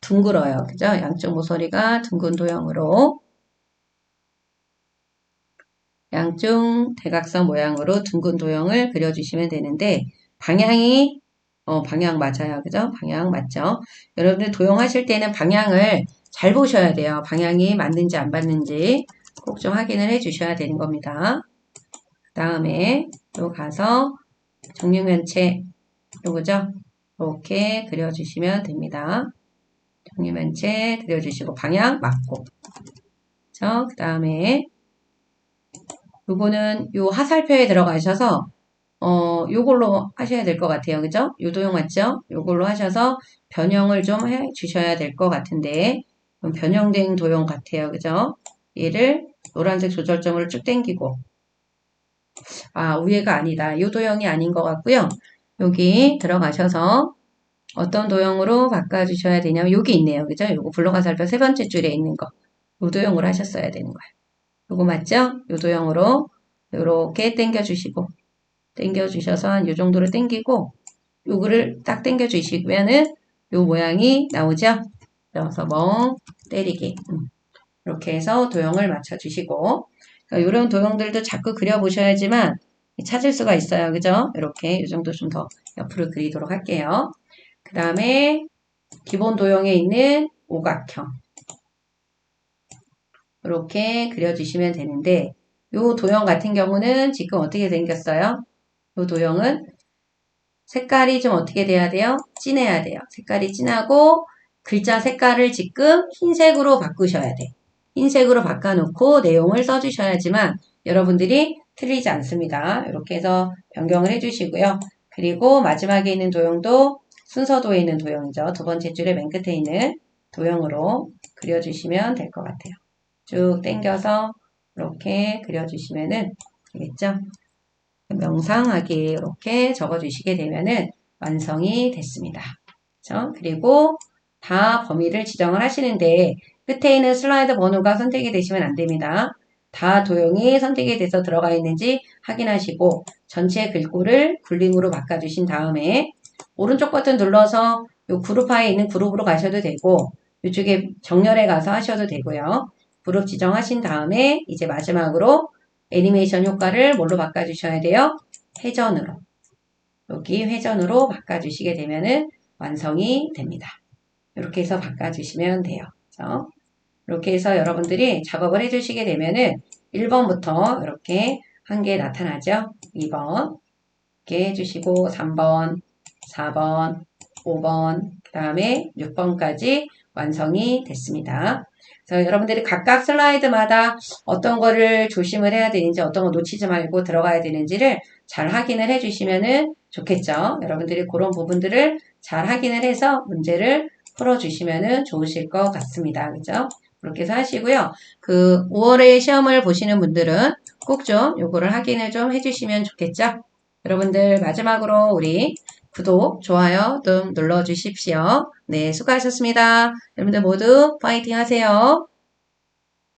둥글어요. 그죠? 양쪽 모서리가 둥근 도형으로 양쪽 대각선 모양으로 둥근 도형을 그려주시면 되는데 방향이 방향 맞아요. 그죠? 방향 맞죠? 여러분들 도형하실 때는 방향을 잘 보셔야 돼요. 방향이 맞는지 안 맞는지 꼭 좀 확인을 해 주셔야 되는 겁니다. 그 다음에 또 가서 정육면체 요거죠? 이렇게 그려주시면 됩니다. 정육면체 그려주시고 방향 맞고 그 다음에 요거는 요 하살표에 들어가셔서 요걸로 하셔야 될 것 같아요. 그죠? 요 도형 맞죠? 요걸로 하셔서 변형을 좀 해 주셔야 될 것 같은데 변형된 도형 같아요. 그죠? 얘를 노란색 조절점을 쭉 당기고 위에가 아니다. 요 도형이 아닌 것 같고요. 여기 들어가셔서 어떤 도형으로 바꿔주셔야 되냐면 여기 있네요. 그죠? 요거 블록화살표 세 번째 줄에 있는 거. 요 도형으로 하셨어야 되는 거예요. 요거 맞죠? 요 도형으로 요렇게 당겨주시고 당겨주셔서 한 요 정도로 당기고 요거를 딱 당겨주시면은 요 모양이 나오죠? 그래서 멍 때리기 이렇게 해서 도형을 맞춰주시고 그러니까 이런 도형들도 자꾸 그려보셔야지만 찾을 수가 있어요. 그죠? 이렇게 이 정도 좀 더 옆으로 그리도록 할게요. 그 다음에 기본 도형에 있는 오각형 이렇게 그려주시면 되는데 이 도형 같은 경우는 지금 어떻게 생겼어요? 이 도형은 색깔이 좀 어떻게 돼야 돼요? 진해야 돼요. 색깔이 진하고 글자 색깔을 지금 흰색으로 바꾸셔야 돼. 흰색으로 바꿔놓고 내용을 써주셔야지만 여러분들이 틀리지 않습니다. 이렇게 해서 변경을 해주시고요. 그리고 마지막에 있는 도형도 순서도에 있는 도형이죠. 두 번째 줄에 맨 끝에 있는 도형으로 그려주시면 될 것 같아요. 쭉 당겨서 이렇게 그려주시면 되겠죠. 명상하게 이렇게 적어주시게 되면은 완성이 됐습니다. 그렇죠? 그리고 다 범위를 지정을 하시는데 끝에 있는 슬라이드 번호가 선택이 되시면 안 됩니다. 다 도형이 선택이 돼서 들어가 있는지 확인하시고 전체 글꼴을 굴림으로 바꿔주신 다음에 오른쪽 버튼 눌러서 이 그룹화에 있는 그룹으로 가셔도 되고 이쪽에 정렬에 가서 하셔도 되고요. 그룹 지정하신 다음에 이제 마지막으로 애니메이션 효과를 뭘로 바꿔주셔야 돼요? 회전으로. 여기 회전으로 바꿔주시게 되면은 완성이 됩니다. 이렇게 해서 바꿔주시면 돼요. 그렇죠? 이렇게 해서 여러분들이 작업을 해주시게 되면은 1번부터 이렇게 한 개 나타나죠? 2번 이렇게 해주시고 3번, 4번, 5번, 그 다음에 6번까지 완성이 됐습니다. 그래서 여러분들이 각각 슬라이드마다 어떤 거를 조심을 해야 되는지 어떤 거 놓치지 말고 들어가야 되는지를 잘 확인을 해주시면 좋겠죠. 여러분들이 그런 부분들을 잘 확인을 해서 문제를 풀어주시면 좋으실 것 같습니다. 그죠? 그렇게 해서 하시고요. 그 5월에 시험을 보시는 분들은 꼭 좀 요거를 확인을 좀 해주시면 좋겠죠. 여러분들 마지막으로 우리 구독, 좋아요 좀 눌러주십시오. 네, 수고하셨습니다. 여러분들 모두 파이팅 하세요.